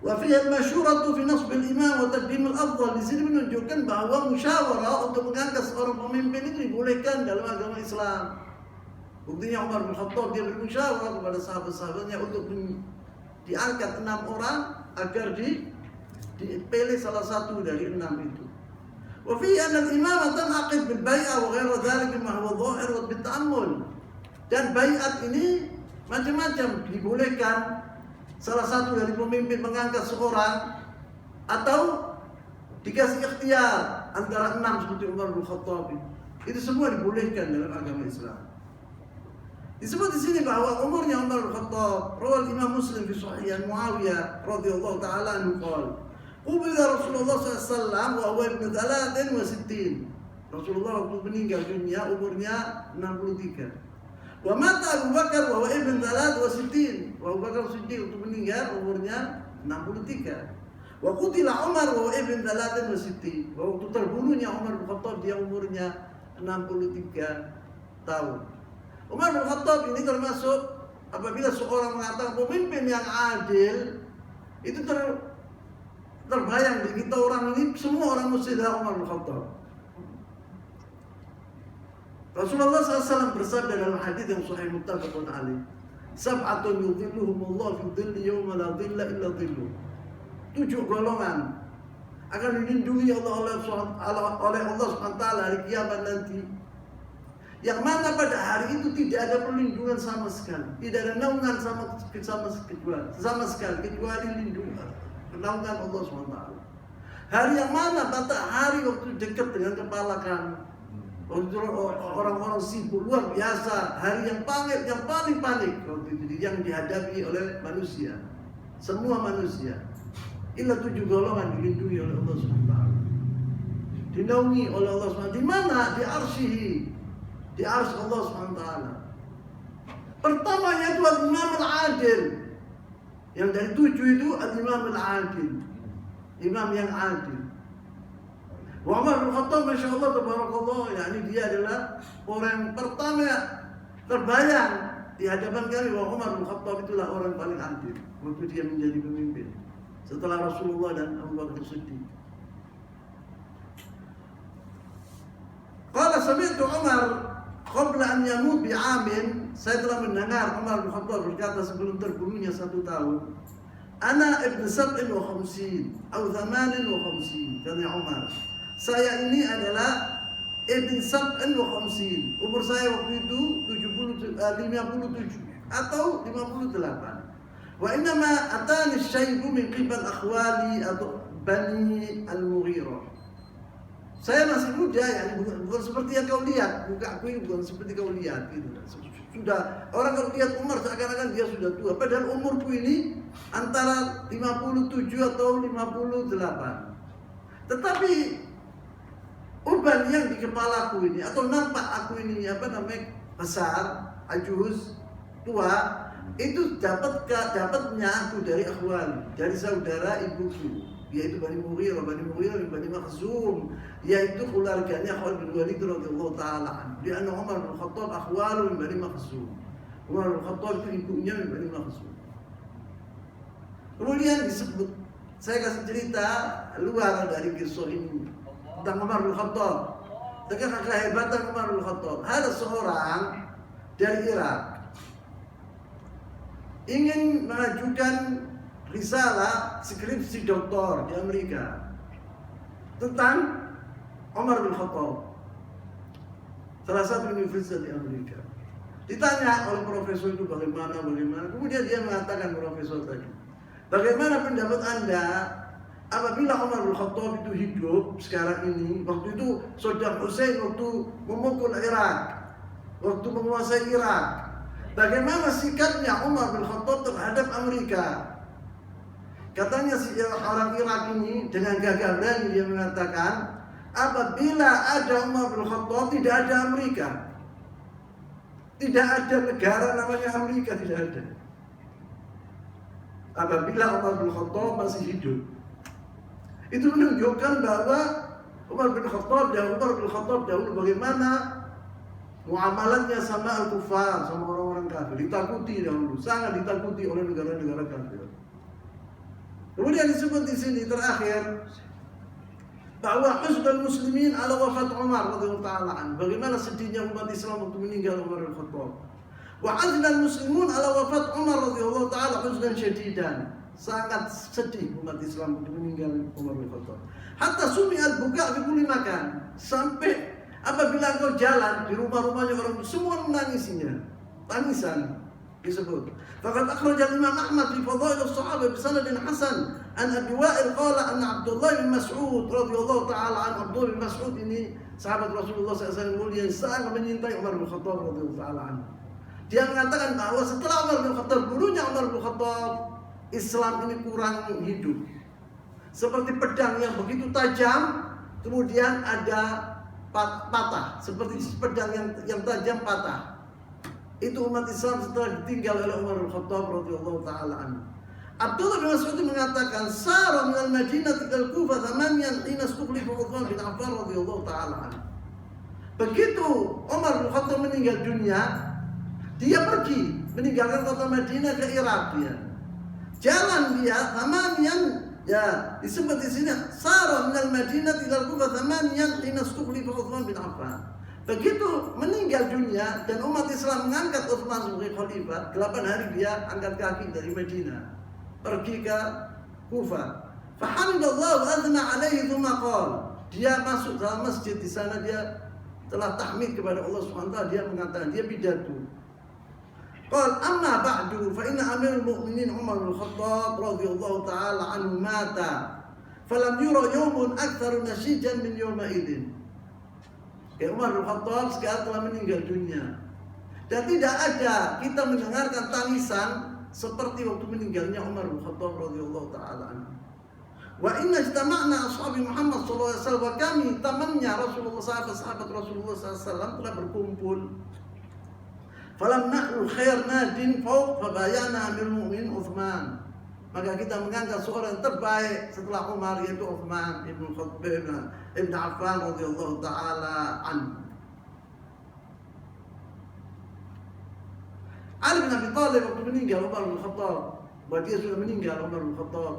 Wa fiha al-masyuratu fi nasb al-imam wa taqdim al-afdal. Di sini menunjukkan bahwa musyawarah untuk mengangkat seorang pemimpin itu dibolehkan dalam agama Islam. Buktinya Umar bin Khattab dia bermusyawarah kepada sahabat-sahabatnya untuk diangkat 6 orang agar dipilih salah satu dari 6 itu. Wa fi anna al-imamah tanaqid bil bai'ah wa ghairu dzalik mimma huwa dhahir wa bit ta'ammul. Dan bai'at ini macam-macam, dibolehkan salah satu dari pemimpin mengangkat seorang atau dikasih ikhtiar antara 6 seperti Umar bin Khattab. Itu semua dibolehkan dalam agama Islam. Disebut di sini bahwa umurnya Umar bin Khattab, rawal Imam Muslim fi Sahih Muawiyah radhiyallahu taala anhu qala, "Ubida Rasulullah sallallahu alaihi wasallam wa huwa ibn 63." Rasulullah waktu meninggal dunia umurnya 63. Wa mata Abu Bakar wa huwa ibn 63. Abu Bakar Siddiq waktu meninggal umurnya 63. Wa qutila Umar wa huwa ibn 63. Waktu terbunuhnya Umar bin Khattab dia umurnya 63 tahun. Umar bin Khattab ini termasuk apabila seorang mengatakan pemimpin yang adil, itu terbayang di kita orang ini, semua orang mesti adalah Umar bin Khattab. Rasulullah SAW bersabda dalam hadis yang sahih muttafaqun alaih, "Sab'atun yudhilluhumullah fi dhilli yawma la dhilla illa dhilluh." 7 golongan akan dilindungi oleh Allah SWT hari kiamat nanti. Yang mana pada hari itu tidak ada perlindungan sama sekali, tidak ada naungan sama sekali kecuali lindungan, naungan Allah SWT. Hari yang mana matahari waktu dekat dengan kepala kami. Orang-orang sibuk luar biasa, hari yang paling panik waktu itu yang dihadapi oleh manusia, semua manusia. Inilah 7 golongan dilindungi oleh Allah SWT, dinaungi oleh Allah SWT. Di mana? Di arsyihi, di arsy Allah SWT. Pertamanya itu al-imam al-adil. Yang dari 7 itu al-imam al-adil, imam yang adil. Wa Umar bin Khattab, Masya Allah, Tabarakallah, yakni dia adalah orang yang pertama terbayang di hadapan kami bahwa Umar bin Khattab itulah orang paling adil waktu dia menjadi pemimpin setelah Rasulullah dan Abu Bakar Siddiq. Qala sami'tu Umar qabla an yamut bi'amin, saya telah mendengar Umar bin Khattab berkata sebelum terbunuhnya 1 tahun, "Ana ibn 57 atau 58," kata Umar, saya ini adalah ibn 57, umur saya waktu itu 57 atau 58. Wa innama atani syaibu min qibal akhwali atau Bani Al-Mughirah. Saya masih muda ya, bukan seperti yang kau lihat, muka aku ini bukan seperti kau lihat gitu. Sudah orang kalau lihat Umar seakan-akan dia sudah tua, padahal umurku ini antara 57 atau 58. Tetapi uban yang di kepalaku ini atau nampak aku ini besar, ajuz, tua, itu dapatnya aku dari akhwal, dari saudara ibuku, yaitu Bani Mughirah bin Bani Makhzum, yaitu keluarganya Khalid bin Walid radhiyallahu taala anhu. Dia Umar bin Khattab akhwalu min Bani Makhzum. Umar bin Khattab itu ibunya min Bani Makhzum. Kemudian disebut, saya kasih cerita luar dari kisah ini tentang Umar bin Khattab, tentang kehebatan Umar bin Khattab. Ada seorang dari Irak ingin mengajukan risalah skripsi doktor di Amerika tentang Umar bin Khattab, salah satu universitas di Amerika. Ditanya oleh profesor itu bagaimana, kemudian dia mengatakan, profesor tadi, bagaimana pendapat Anda apabila Umar bin Khattab itu hidup sekarang ini, waktu itu Saddam Hussein waktu memukul Irak, waktu menguasai Irak, bagaimana sikapnya Umar bin Khattab terhadap Amerika? Katanya si orang Irak ini dengan gagah berani dia mengatakan, apabila ada Umar bin Khattab tidak ada Amerika, tidak ada negara namanya Amerika, tidak ada. Apabila Umar bin Khattab masih hidup, itu menunjukkan bahwa Umar bin Khattab dahulu bagaimana muamalatnya sama al-kufar, sama orang-orang kafir, ditakuti dahulu, sangat ditakuti oleh negara-negara kafir. Kemudian disebut di sini terakhir bahwa huzn muslimin ala wafat Umar radhiyallahu taala anhu. Bagaimana sedihnya umat Islam waktu meninggal Umar bin Khattab. Wa azna muslimun ala wafat Umar radhiyallahu taala huznan syadidan. Sangat sedih umat Islam waktu meninggal Umar bin Khattab. Hatta sumi al-buka fi kulli makan. Sampai apabila engkau jalan di rumah-rumahnya orang semua menangisinya. Tangisan disebut. Faqad akhraj Imam Ahmad fi Fadail as-Sahabah bi sanadin hasan an Abi Wa'il qala anna Abdullah bin Mas'ud radhiyallahu ta'ala an Abdullah bin Mas'ud ini sahabat Rasulullah SAW mulia sangat menyintai Umar bin Khattab radhiyallahu ta'ala anhu. Dia mengatakan bahwa setelah Umar bin Khattab, dulunya Umar bin Khattab, Islam ini kurang hidup. Seperti pedang yang begitu tajam, kemudian ada patah, seperti pedang yang tajam patah. Itu umat Islam setelah ditinggal oleh Umar bin Khattab radhiyallahu taala anhu. Abdullah bin Mas'ud mengatakan, "Sara min al-Madinah ila al-Kufah thamaniyan hina istukhlifa Uthman bin Affan radhiyallahu taala anhu." Begitu Umar bin Khattab meninggal dunia, dia pergi meninggalkan kota Madinah ke Irak dia. Jalan dia thamaniyan, ya disebut di sini, "Sara min al-Madinah ila al-Kufah thamaniyan hina istukhlifa Uthman bin Affan." Begitu meninggal dunia dan umat Islam mengangkat Utsman sebagai khalifah, 8 hari dia angkat kaki dari Madinah pergi ke Kufah. Fahamdallah wa athna alaihi thumma qala. Dia masuk dalam masjid, di sana dia telah tahmid kepada Allah Subhanahu wa taala, dia mengatakan, dia pidato. Qal amma ba'du fa inna amirul mu'minin Umar bin Khattab radhiyallahu taala anhu mata. Falam yura yawmun aktsaru nashijan min yawma idzin. Umar bin Khattab sekarang telah meninggal dunia. Dan tidak ada kita mendengarkan tangisan seperti waktu meninggalnya Umar bin Khattab radhiyallahu taala anhu. Wa inna ijtama'na ashabi Muhammad sallallahu alaihi wasallam, kami temannya Rasulullah, sahabat Rasulullah sallallahu alaihi wasallam telah berkumpul. Falam na'ul khair nadin fawq fabayana amil mu'min Uthman. Maka kita mengangkat seorang yang terbaik setelah Umar, yaitu Uthman ibn Khattab ibn Affan radhiyallahu taala anhu. Ali bin Abi Thalib waktu meninggal Umar bin Khattab, bahwa dia sudah meninggal Umar bin Khattab,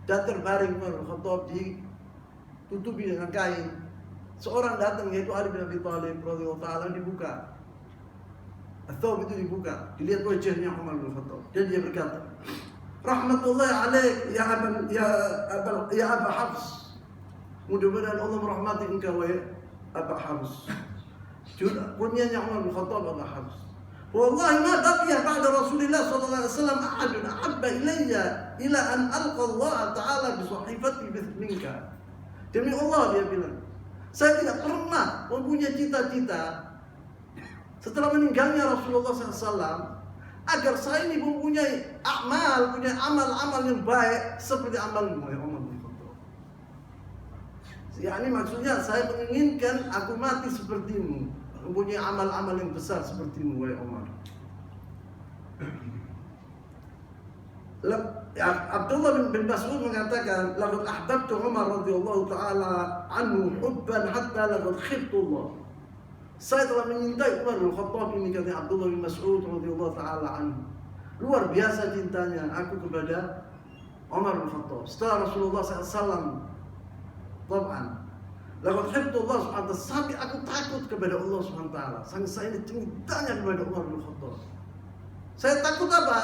dan terbaring Umar bin Khattab ditutupi dengan kain. Seorang datang, yaitu Ali bin Abi Thalib radhiyallahu taala, dibuka. Athawb itu dibuka, dilihat wajahnya Umar bin Khattab, dan dia berkata, "Rahmatullahi alaik ya Aba Hafs." Mudah-mudahan Allah merahmati engkau ya Aba Hafs. Kunyanya Umar bin Khattab Aba Hafs. Wallahi ma baqiya ba'da Rasulillah sallallahu alaihi wasallam ahadun ahabba ilayya ila an alqa Allah ta'ala bi sahifati minka. Demi Allah, dia bilang, Saya tidak pernah mempunyai cita-cita setelah meninggalnya Rasulullah SAW agar saya ini mempunyai punya amal-amal yang baik seperti amalmu, ya Umar bin Khattab. Yani maksudnya saya menginginkan aku mati sepertimu, mempunyai amal-amal yang besar sepertimu, ya Umar. Abdullah bin Mas'ud mengatakan, "Laqad ahbabtu Umar radhiyallahu taala anhu hubban hatta laqad khiftu Allah." Saya telah menyintai Umar bin Khattab ini, kata Abdullah bin Mas'ud radhiyallahu taala anhu. Luar biasa cintanya aku kepada Umar bin Khattab. Setelah Rasulullah SAW, tab'an, laqad khiftu Allah subhanahu wa ta'ala, sampai aku takut kepada Allah subhanahu wa ta'ala. Sampai saya ini cintanya kepada Umar bin Khattab. Saya takut apa?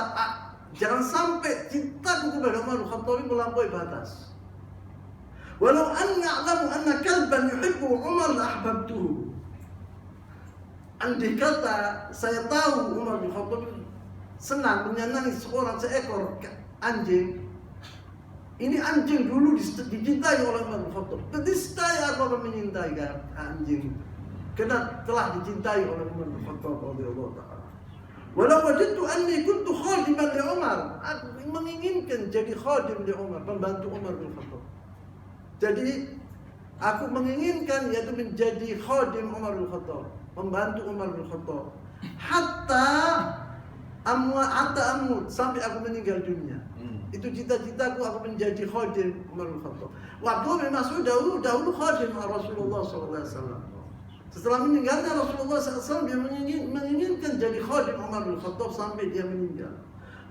Jangan sampai cintaku kepada Umar bin Khattab melampaui batas. Walau anni a'lamu anna kalban yuhibbu Umar la ahbabtuhu. Andai kata saya tahu Umar bin Khattab senang menyenangi seekor anjing. Ini anjing dulu dicintai oleh Umar bin Khattab. Niscaya aku akan menyintai anjing. Karena telah dicintai oleh Umar bin Khattab radhiyallahu ta'ala. Walau wajadtu anni kuntu khadiman li Umar, aku menginginkan jadi khadim li Umar, pembantu Umar bin Khattab. Jadi aku menginginkan yaitu menjadi khadim Umar bin Khattab, pembantu Umar bin Khattab. Hatta amut sampai aku meninggal dunia. Itu cita-citaku, aku menjadi khadim Umar bin Khattab. Waktu memang sudah dahulu khadim Rasulullah SAW. Setelah meninggalnya Rasulullah SAW, dia menginginkan jadi khadim Umar bin Khattab sampai dia meninggal.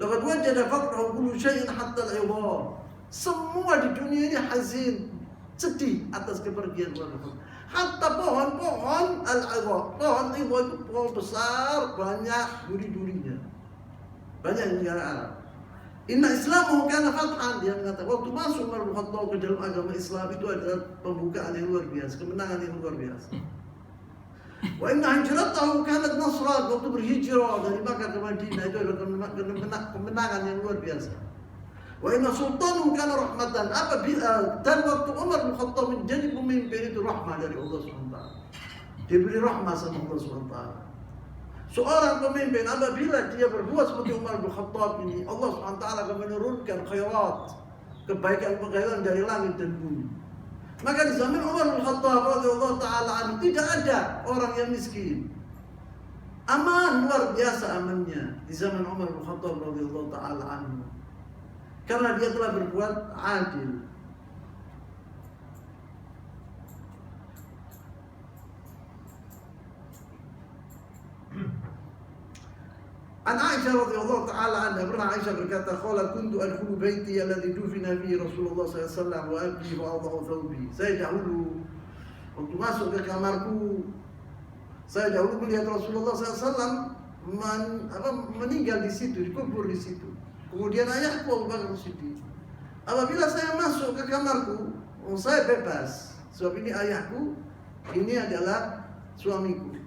Laqad wajada faqrahu kullu syai'in hatta al-'idham. Semua di dunia ini hazin, sedih atas kepergian Umar bin Khattab. Hatta pohon-pohon al-'idham, pohon itu pohon besar, banyak duri-durinya. Banyak di negara Arab. Inna Islamu kana fathan, dia mengatakan waktu masuk Umar bin Khattab ke dalam agama Islam itu adalah pembukaan yang luar biasa, kemenangan yang luar biasa. Wa inna hijratahu kanat nasran, waktu berhijrah dari Makkah ke Madinah itu adalah kemenangan yang luar biasa. Wa inna sultanu kana rahmatan, apabila dan waktu Umar bin Khattab menjadi pemimpin itu rahmah dari Allah SWT. Diberi rahmah sama Allah SWT. Seorang pemimpin apabila dia berbuat seperti Umar bin Khattab ini, Allah SWT akan menurunkan khairat, kebaikan-kebaikan dari langit dan bumi. Maka di zaman Umar bin Khattab radhiyallahu taala anhu tidak ada orang yang miskin. Aman, luar biasa amannya di zaman Umar bin Khattab radhiyallahu taala anhu. Karena dia telah berbuat adil. An Aisyah radhiyallahu taala anha, pernah Aisyah berkata, "Qala kuntu adkhulu baiti alladhi dufina fihi Rasulullah sallallahu alaihi wasallam wa abdi wa adhu thawbi." Saya dahulu waktu masuk ke kamarku, saya dahulu melihat Rasulullah SAW meninggal di situ, dikubur di situ. Kemudian ayahku Abu Bakar Siddiq. Apabila saya masuk ke kamarku, saya bebas. Sebab ini ayahku, ini adalah suamiku.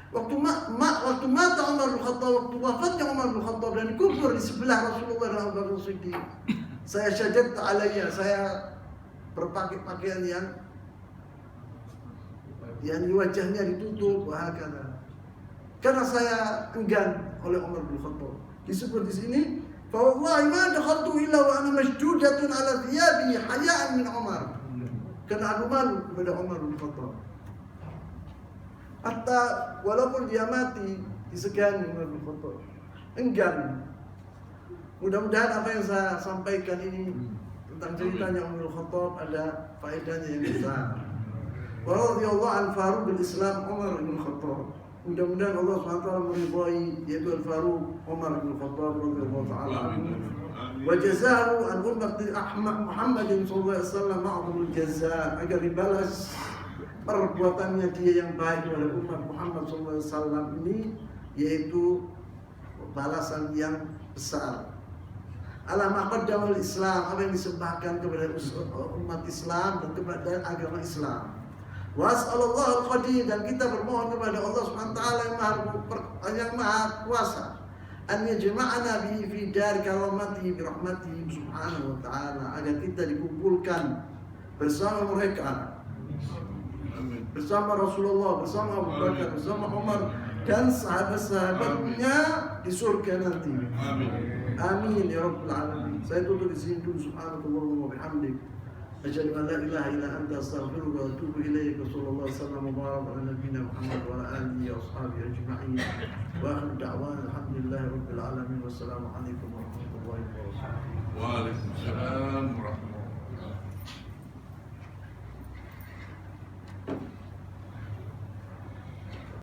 Waktu mata Umar bin Khattab, waktu wafatnya Umar bin Khattab dan dikubur di sebelah Rasulullah dan Abu Bakar Siddiq, saya syajadtu alaiya, saya berpakaian pakaian yang wajahnya ditutup, wahakala. Karena saya enggan oleh Umar bin Khattab. Disebut di sini, fa wallahi ma dakhaltu illa wa ana masjudatun ala thiyabi haya'an min Umar. Karena aku malu kepada Umar bin Khattab. Hatta walaupun dia mati disegani Umar bin Khattab, enggan. Mudah-mudahan apa yang saya sampaikan ini tentang ceritanya Umar bin Khattab ada faedahnya yang besar. Wa radhiyallahu an Faruq al-Islam Umar bin Khattab. Mudah-mudahan Allah SWT meridhai yaitu Al-Faruq Umar bin Khattab radhiyallahu taala anhu. Wa jazahu an ummati Muhammadin sallallahu alaihi wasallam ma'rul jazaa, agar dibalas perbuatannya dia yang baik oleh umat Muhammad SAW ini, yaitu balasan yang besar. Alam aqaddamul Islam, apa yang disembahkan kepada umat Islam dan kepada agama Islam. Was'alallahu al-qadir, dan kita bermohon kepada Allah SWT yang maha kuasa, an yajma'ana bihi fi dar karamatihi bi rahmatihi subhanahu wa ta'ala, agar kita dikumpulkan bersama mereka bersama Rasulullah, bersama Abu Bakar, bersama Umar dan sahabat-sahabatnya di surga nanti. Amin ya rabbal alamin. Saya tutup di sini dulu. Subhanallah wa bihamdik. Asyhadu an la ilaha illa anta astaghfiruka wa atubu ilaik. Sallallahu alaihi wasallam wa baraka ala nabiyyina Muhammad wa ala alihi wa ashabihi ajma'in. Wa akhiru da'wana alhamdulillahi rabbil alamin. Wassalamu alaikum warahmatullahi wabarakatuh. Waalaikumsalam.